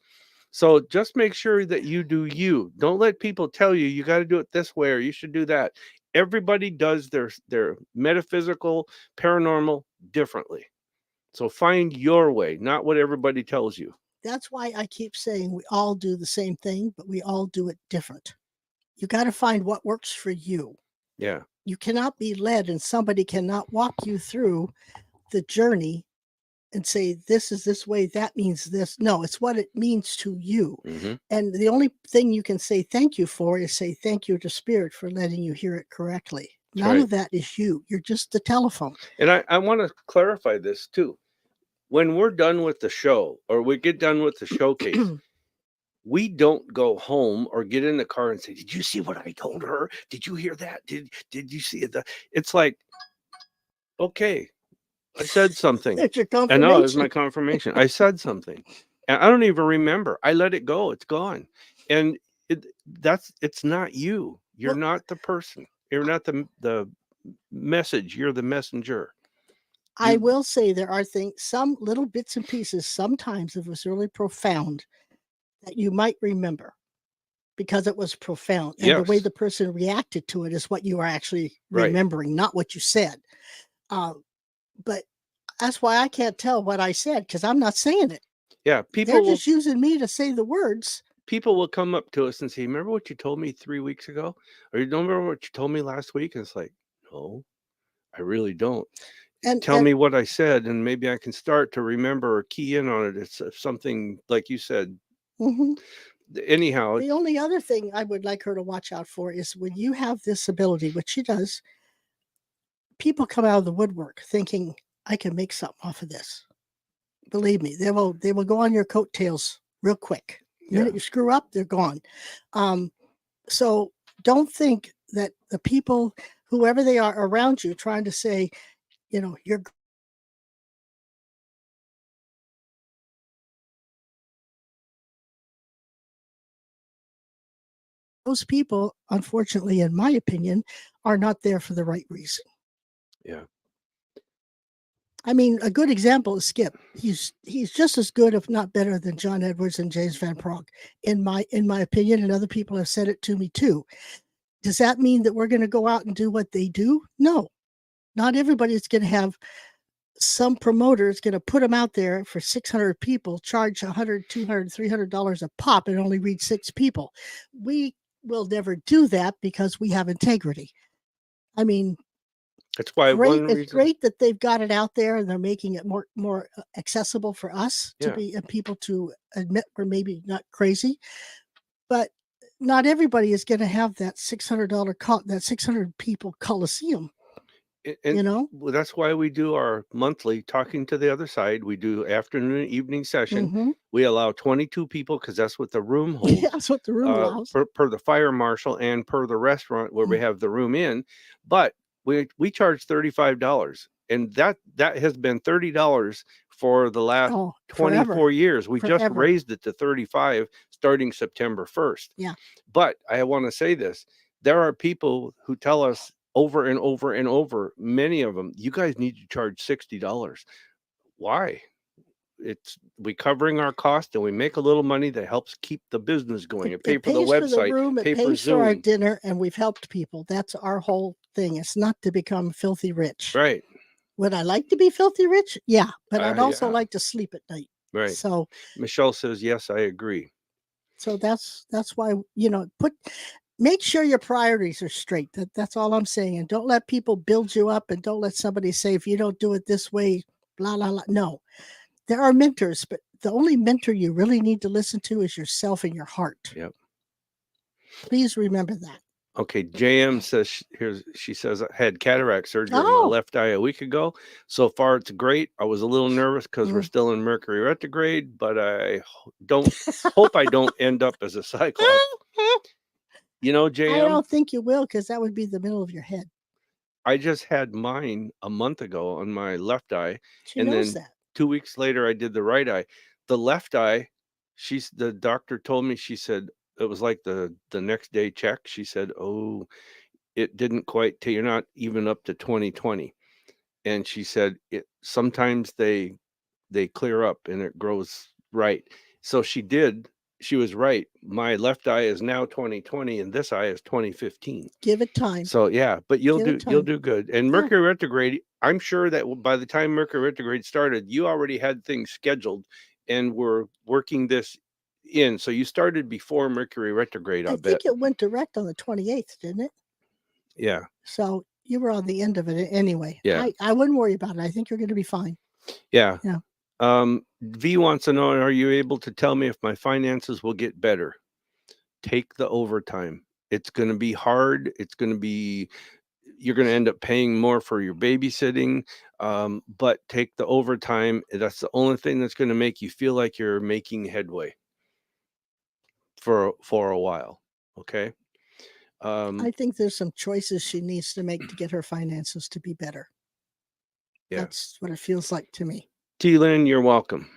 [SPEAKER 1] So just make sure that you do you. Don't let people tell you, you got to do it this way or you should do that. Everybody does their metaphysical, paranormal differently. So find your way, not what everybody tells you.
[SPEAKER 2] That's why I keep saying we all do the same thing, but we all do it different. You got to find what works for you.
[SPEAKER 1] Yeah.
[SPEAKER 2] You cannot be led, and somebody cannot walk you through the journey and say, this is this way, that means this. No, it's what it means to you. And the only thing you can say thank you for is say thank you to Spirit for letting you hear it correctly. None of that is you. You're just the telephone.
[SPEAKER 1] And I want to clarify this too. When we're done with the show, or we get done with the showcase, we don't go home or get in the car and say, did you see what I told her? Did you hear that? Did you see it? It's like, okay, I said something.
[SPEAKER 2] It's your confirmation.
[SPEAKER 1] I know, it's my confirmation. I said something. And I don't even remember. I let it go. It's gone. And it's not you. You're not the person. You're not the message. You're the messenger.
[SPEAKER 2] I will say there are things, some little bits and pieces, sometimes it was really profound, that you might remember because it was profound. And the way the person reacted to it is what you are actually remembering, not what you said. But that's why I can't tell what I said, because I'm not saying it.
[SPEAKER 1] Yeah,
[SPEAKER 2] they're just using me to say the words.
[SPEAKER 1] People will come up to us and say, remember what you told me 3 weeks ago? Or you don't remember what you told me last week? And it's like, no, I really don't. And tell me what I said, and maybe I can start to remember or key in on it. It's something like you said. Anyhow,
[SPEAKER 2] the only other thing I would like her to watch out for is when you have this ability, which she does, people come out of the woodwork thinking, I can make something off of this. Believe me, they will go on your coattails real quick. The minute you screw up, they're gone. So don't think that the people, whoever they are around you, trying to say, you're those people, unfortunately, in my opinion, are not there for the right reason.
[SPEAKER 1] Yeah.
[SPEAKER 2] I mean, a good example is Skip. He's just as good, if not better, than John Edwards and James Van Prague, in my opinion, and other people have said it to me too. Does that mean that we're going to go out and do what they do? No, not everybody's going to have. Some promoter is going to put them out there for 600 people, charge $100, $200, $300 a pop, and only reach 6 people. We will never do that because we have integrity. I mean,
[SPEAKER 1] that's why
[SPEAKER 2] it's great that they've got it out there and they're making it more accessible for us to be, and people to admit we're maybe not crazy, but not everybody is going to have that $600 that 600 people Coliseum.
[SPEAKER 1] And that's why we do our monthly Talking to the Other Side. We do afternoon and evening session.
[SPEAKER 2] Mhm.
[SPEAKER 1] We allow 22 people because that's what the room holds.
[SPEAKER 2] Yeah, that's what the room allows.
[SPEAKER 1] Per the fire marshal and per the restaurant where we have the room in. But we charge $35, and that has been $30 for the last 24 years. We just raised it to $35 starting September 1st.
[SPEAKER 2] Yeah.
[SPEAKER 1] But I want to say this. There are people who tell us over and over and over, many of them, you guys need to charge $60. Why? We covering our cost, and we make a little money that helps keep the business going. It pays for the website,
[SPEAKER 2] for the room, it pays for our
[SPEAKER 1] Zoom.
[SPEAKER 2] dinner, and we've helped people. That's our whole thing. It's not to become filthy rich.
[SPEAKER 1] Right.
[SPEAKER 2] Would I like to be filthy rich? Yeah, but I'd also like to sleep at night.
[SPEAKER 1] Right.
[SPEAKER 2] So
[SPEAKER 1] Michelle says, yes, I agree.
[SPEAKER 2] So that's why, make sure your priorities are straight. That's all I'm saying. And don't let people build you up, and don't let somebody say, if you don't do it this way, blah, blah, blah. No, there are mentors, but the only mentor you really need to listen to is yourself and your heart.
[SPEAKER 1] Yep.
[SPEAKER 2] Please remember that.
[SPEAKER 1] Okay, JM says, she says, I had cataract surgery on my left eye a week ago. So far, it's great. I was a little nervous because we're still in Mercury retrograde, but I hope I don't end up as a cyclops. JM?
[SPEAKER 2] I don't think you will, because that would be the middle of your head.
[SPEAKER 1] I just had mine a month ago on my left eye.
[SPEAKER 2] She knows
[SPEAKER 1] then
[SPEAKER 2] that.
[SPEAKER 1] 2 weeks later, I did the right eye. The left eye, the doctor told me, she said, it was like the next day check. She said, oh, it didn't quite, you're not even up to 20/20. And she said, sometimes they clear up and it grows right. So she was right. My left eye is now 20/20 and this eye is 20/15.
[SPEAKER 2] Give it time.
[SPEAKER 1] So yeah, but you'll do good. And Mercury retrograde, I'm sure that by the time Mercury retrograde started, you already had things scheduled and were working this in. So you started before Mercury retrograde, I bet.
[SPEAKER 2] I think it went direct on the 28th, didn't it?
[SPEAKER 1] Yeah.
[SPEAKER 2] So you were on the end of it anyway.
[SPEAKER 1] Yeah.
[SPEAKER 2] I wouldn't worry about it. I think you're going to be fine.
[SPEAKER 1] Yeah.
[SPEAKER 2] Yeah.
[SPEAKER 1] V wants to know, are you able to tell me if my finances will get better? Take the overtime. It's going to be hard. You're going to end up paying more for your babysitting, but take the overtime. That's the only thing that's going to make you feel like you're making headway for a while. Okay.
[SPEAKER 2] I think there's some choices she needs to make to get her finances to be better. Yeah. That's what it feels like to me.
[SPEAKER 1] T-Lynn, you're welcome.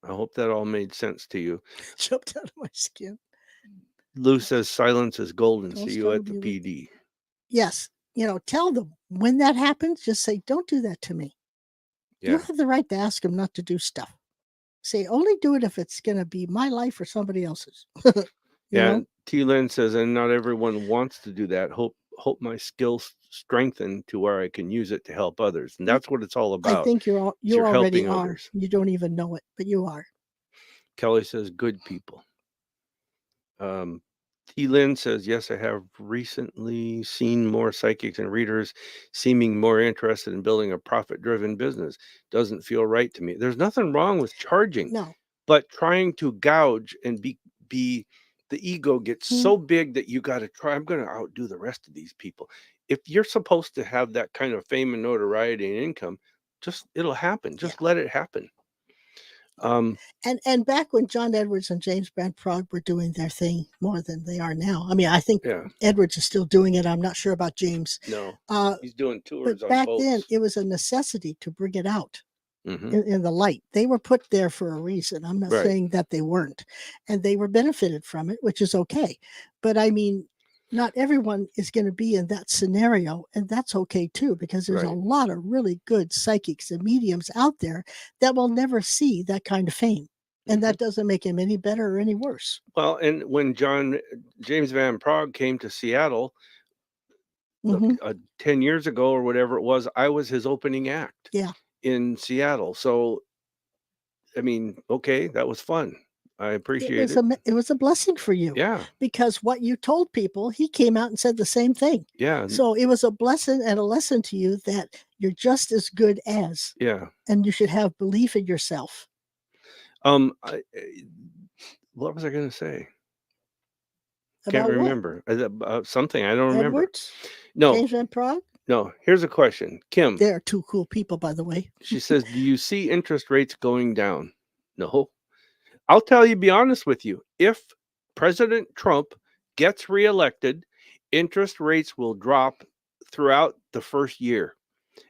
[SPEAKER 1] I hope that all made sense to you.
[SPEAKER 2] Jumped out of my skin.
[SPEAKER 1] Lou says silence is golden. See you at the PD.
[SPEAKER 2] Yes. Tell them when that happens, just say, don't do that to me. Yeah. You have the right to ask them not to do stuff. Say, only do it if it's going to be my life or somebody else's.
[SPEAKER 1] Yeah. T-Lynn says, and not everyone wants to do that. Hope my skills strengthen to where I can use it to help others. And that's what it's all about.
[SPEAKER 2] I think you already are. Others. You don't even know it, but you are.
[SPEAKER 1] Kelly says, good people. T-Lynn says, yes, I have recently seen more psychics and readers seeming more interested in building a profit-driven business. Doesn't feel right to me. There's nothing wrong with charging.
[SPEAKER 2] No.
[SPEAKER 1] But trying to gouge and be the ego gets so big that you got to try. I'm going to outdo the rest of these people. If you're supposed to have that kind of fame and notoriety and income, it'll happen. Just let it happen.
[SPEAKER 2] And back when John Edwards and James Van Prague were doing their thing more than they are now. I mean, I think Edwards is still doing it. I'm not sure about James.
[SPEAKER 1] No, he's doing tours
[SPEAKER 2] but
[SPEAKER 1] on
[SPEAKER 2] back
[SPEAKER 1] boats.
[SPEAKER 2] then, it was a necessity to bring it out in the light. They were put there for a reason. I'm not saying that they weren't. And they were benefited from it, which is okay. But I mean, not everyone is going to be in that scenario, and that's okay too, because there's a lot of really good psychics and mediums out there that will never see that kind of fame, and that doesn't make him any better or any worse.
[SPEAKER 1] Well, and when James Van Prague came to Seattle 10 years ago or whatever it was, I was his opening act in Seattle. So, I mean, okay, that was fun. I appreciate it.
[SPEAKER 2] It was a blessing for you.
[SPEAKER 1] Yeah.
[SPEAKER 2] Because what you told people, he came out and said the same thing.
[SPEAKER 1] Yeah.
[SPEAKER 2] So it was a blessing and a lesson to you that you're just as good as.
[SPEAKER 1] Yeah.
[SPEAKER 2] And you should have belief in yourself.
[SPEAKER 1] What was I going to say? Can't remember. Something. I don't remember.
[SPEAKER 2] Edwards?
[SPEAKER 1] No.
[SPEAKER 2] James Van Prague?
[SPEAKER 1] No. Here's a question. Kim.
[SPEAKER 2] They're two cool people, by the way.
[SPEAKER 1] She says, do you see interest rates going down? No. I'll tell you, be honest with you. If President Trump gets reelected, interest rates will drop throughout the first year.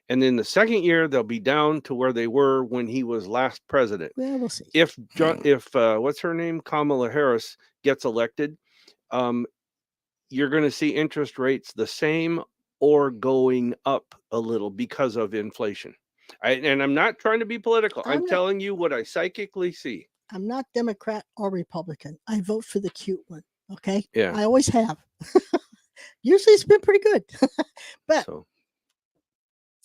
[SPEAKER 1] And then the second year, they'll be down to where they were when he was last president.
[SPEAKER 2] Well, we'll see.
[SPEAKER 1] If what's her name? Kamala Harris gets elected, you're going to see interest rates the same or going up a little because of inflation. And I'm not trying to be political. I'm telling you what I psychically see.
[SPEAKER 2] I'm not Democrat or Republican. I vote for the cute one. Okay.
[SPEAKER 1] Yeah.
[SPEAKER 2] I always have. Usually it's been pretty good. But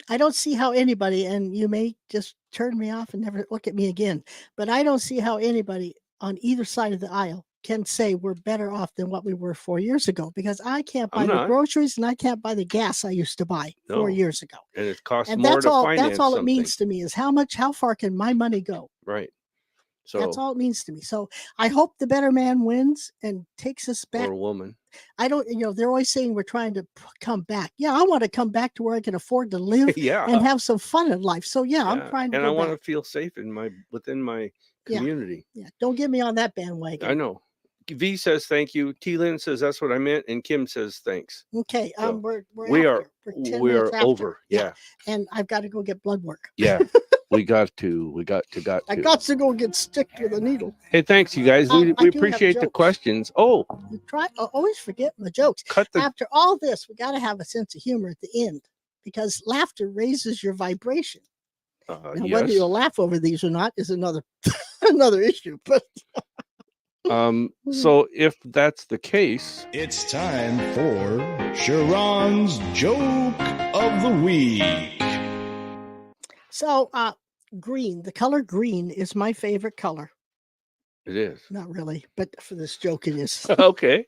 [SPEAKER 2] I don't see how anybody, and you may just turn me off and never look at me again, but I don't see how anybody on either side of the aisle can say we're better off than what we were 4 years ago, because I can't buy the groceries and I can't buy the gas I used to buy 4 years ago.
[SPEAKER 1] And it costs more to finance
[SPEAKER 2] that's all
[SPEAKER 1] something.
[SPEAKER 2] It means to me is how far can my money go?
[SPEAKER 1] Right. So
[SPEAKER 2] that's all it means to me. So I hope the better man wins and takes us back.
[SPEAKER 1] Or a woman.
[SPEAKER 2] I don't, they're always saying we're trying to come back. Yeah, I want to come back to where I can afford to live and have some fun in life. So I'm trying to.
[SPEAKER 1] And I want to feel safe within my community.
[SPEAKER 2] Yeah. Don't get me on that bandwagon.
[SPEAKER 1] I know. V says thank you. T Lynn says that's what I meant, and Kim says thanks.
[SPEAKER 2] Okay.
[SPEAKER 1] So
[SPEAKER 2] we
[SPEAKER 1] are over. Yeah.
[SPEAKER 2] And I've got to go get blood work.
[SPEAKER 1] Yeah. We got to.
[SPEAKER 2] I got to go get sticked with a needle.
[SPEAKER 1] Hey, thanks, you guys. We appreciate the questions. Oh,
[SPEAKER 2] you try. I always forget my jokes. After all this, we got to have a sense of humor at the end, because laughter raises your vibration. Now, whether you'll laugh over these or not is another issue. But
[SPEAKER 1] so if that's the case,
[SPEAKER 3] it's time for SHA'RON's Joke of the Week.
[SPEAKER 2] So, green, the color green is my favorite color.
[SPEAKER 1] It is.
[SPEAKER 2] Not really, but for this joke, it is.
[SPEAKER 1] Okay.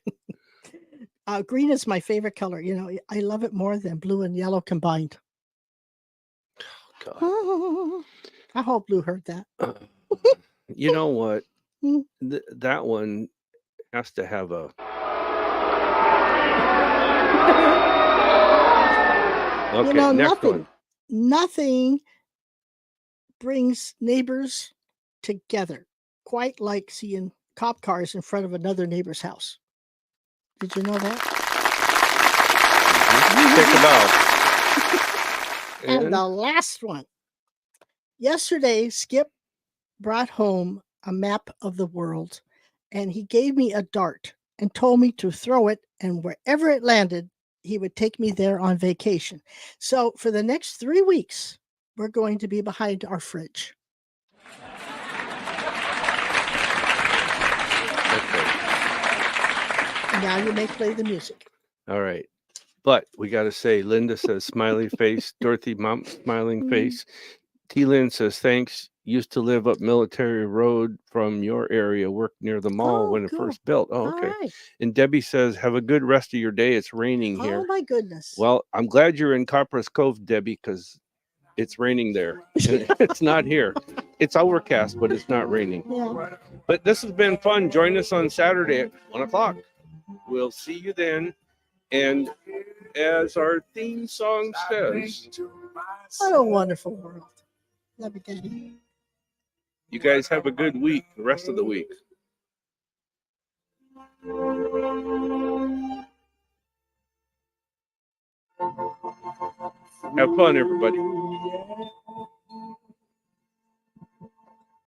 [SPEAKER 2] Green is my favorite color. I love it more than blue and yellow combined.
[SPEAKER 1] Oh, God.
[SPEAKER 2] I hope Blue heard that.
[SPEAKER 1] You know what? That one has to have a. Okay, next one.
[SPEAKER 2] Nothing brings neighbors together quite like seeing cop cars in front of another neighbor's house. Did you know that?
[SPEAKER 1] Take a bow.
[SPEAKER 2] And the last one. Yesterday, Skip brought home a map of the world, and he gave me a dart and told me to throw it, and wherever it landed, he would take me there on vacation. So for the next 3 weeks, we're going to be behind our fridge.
[SPEAKER 1] Okay.
[SPEAKER 2] Now you may play the music.
[SPEAKER 1] All right. But we got to say, Linda says smiley face, Dorothy mom smiling face. T-Lynn says thanks. Used to live up Military Road from your area, worked near the mall when it first built. Oh, okay.
[SPEAKER 2] Right.
[SPEAKER 1] And Debbie says, have a good rest of your day. It's raining here.
[SPEAKER 2] Oh, my goodness.
[SPEAKER 1] Well, I'm glad you're in Copper's Cove, Debbie, because it's raining there. It's not here. It's overcast, but it's not raining.
[SPEAKER 2] Yeah.
[SPEAKER 1] But this has been fun. Join us on Saturday at 1 o'clock. We'll see you then. And as our theme song says,
[SPEAKER 2] what a wonderful world. Love you, Daddy.
[SPEAKER 1] You guys have a good week, the rest of the week. Have fun, everybody.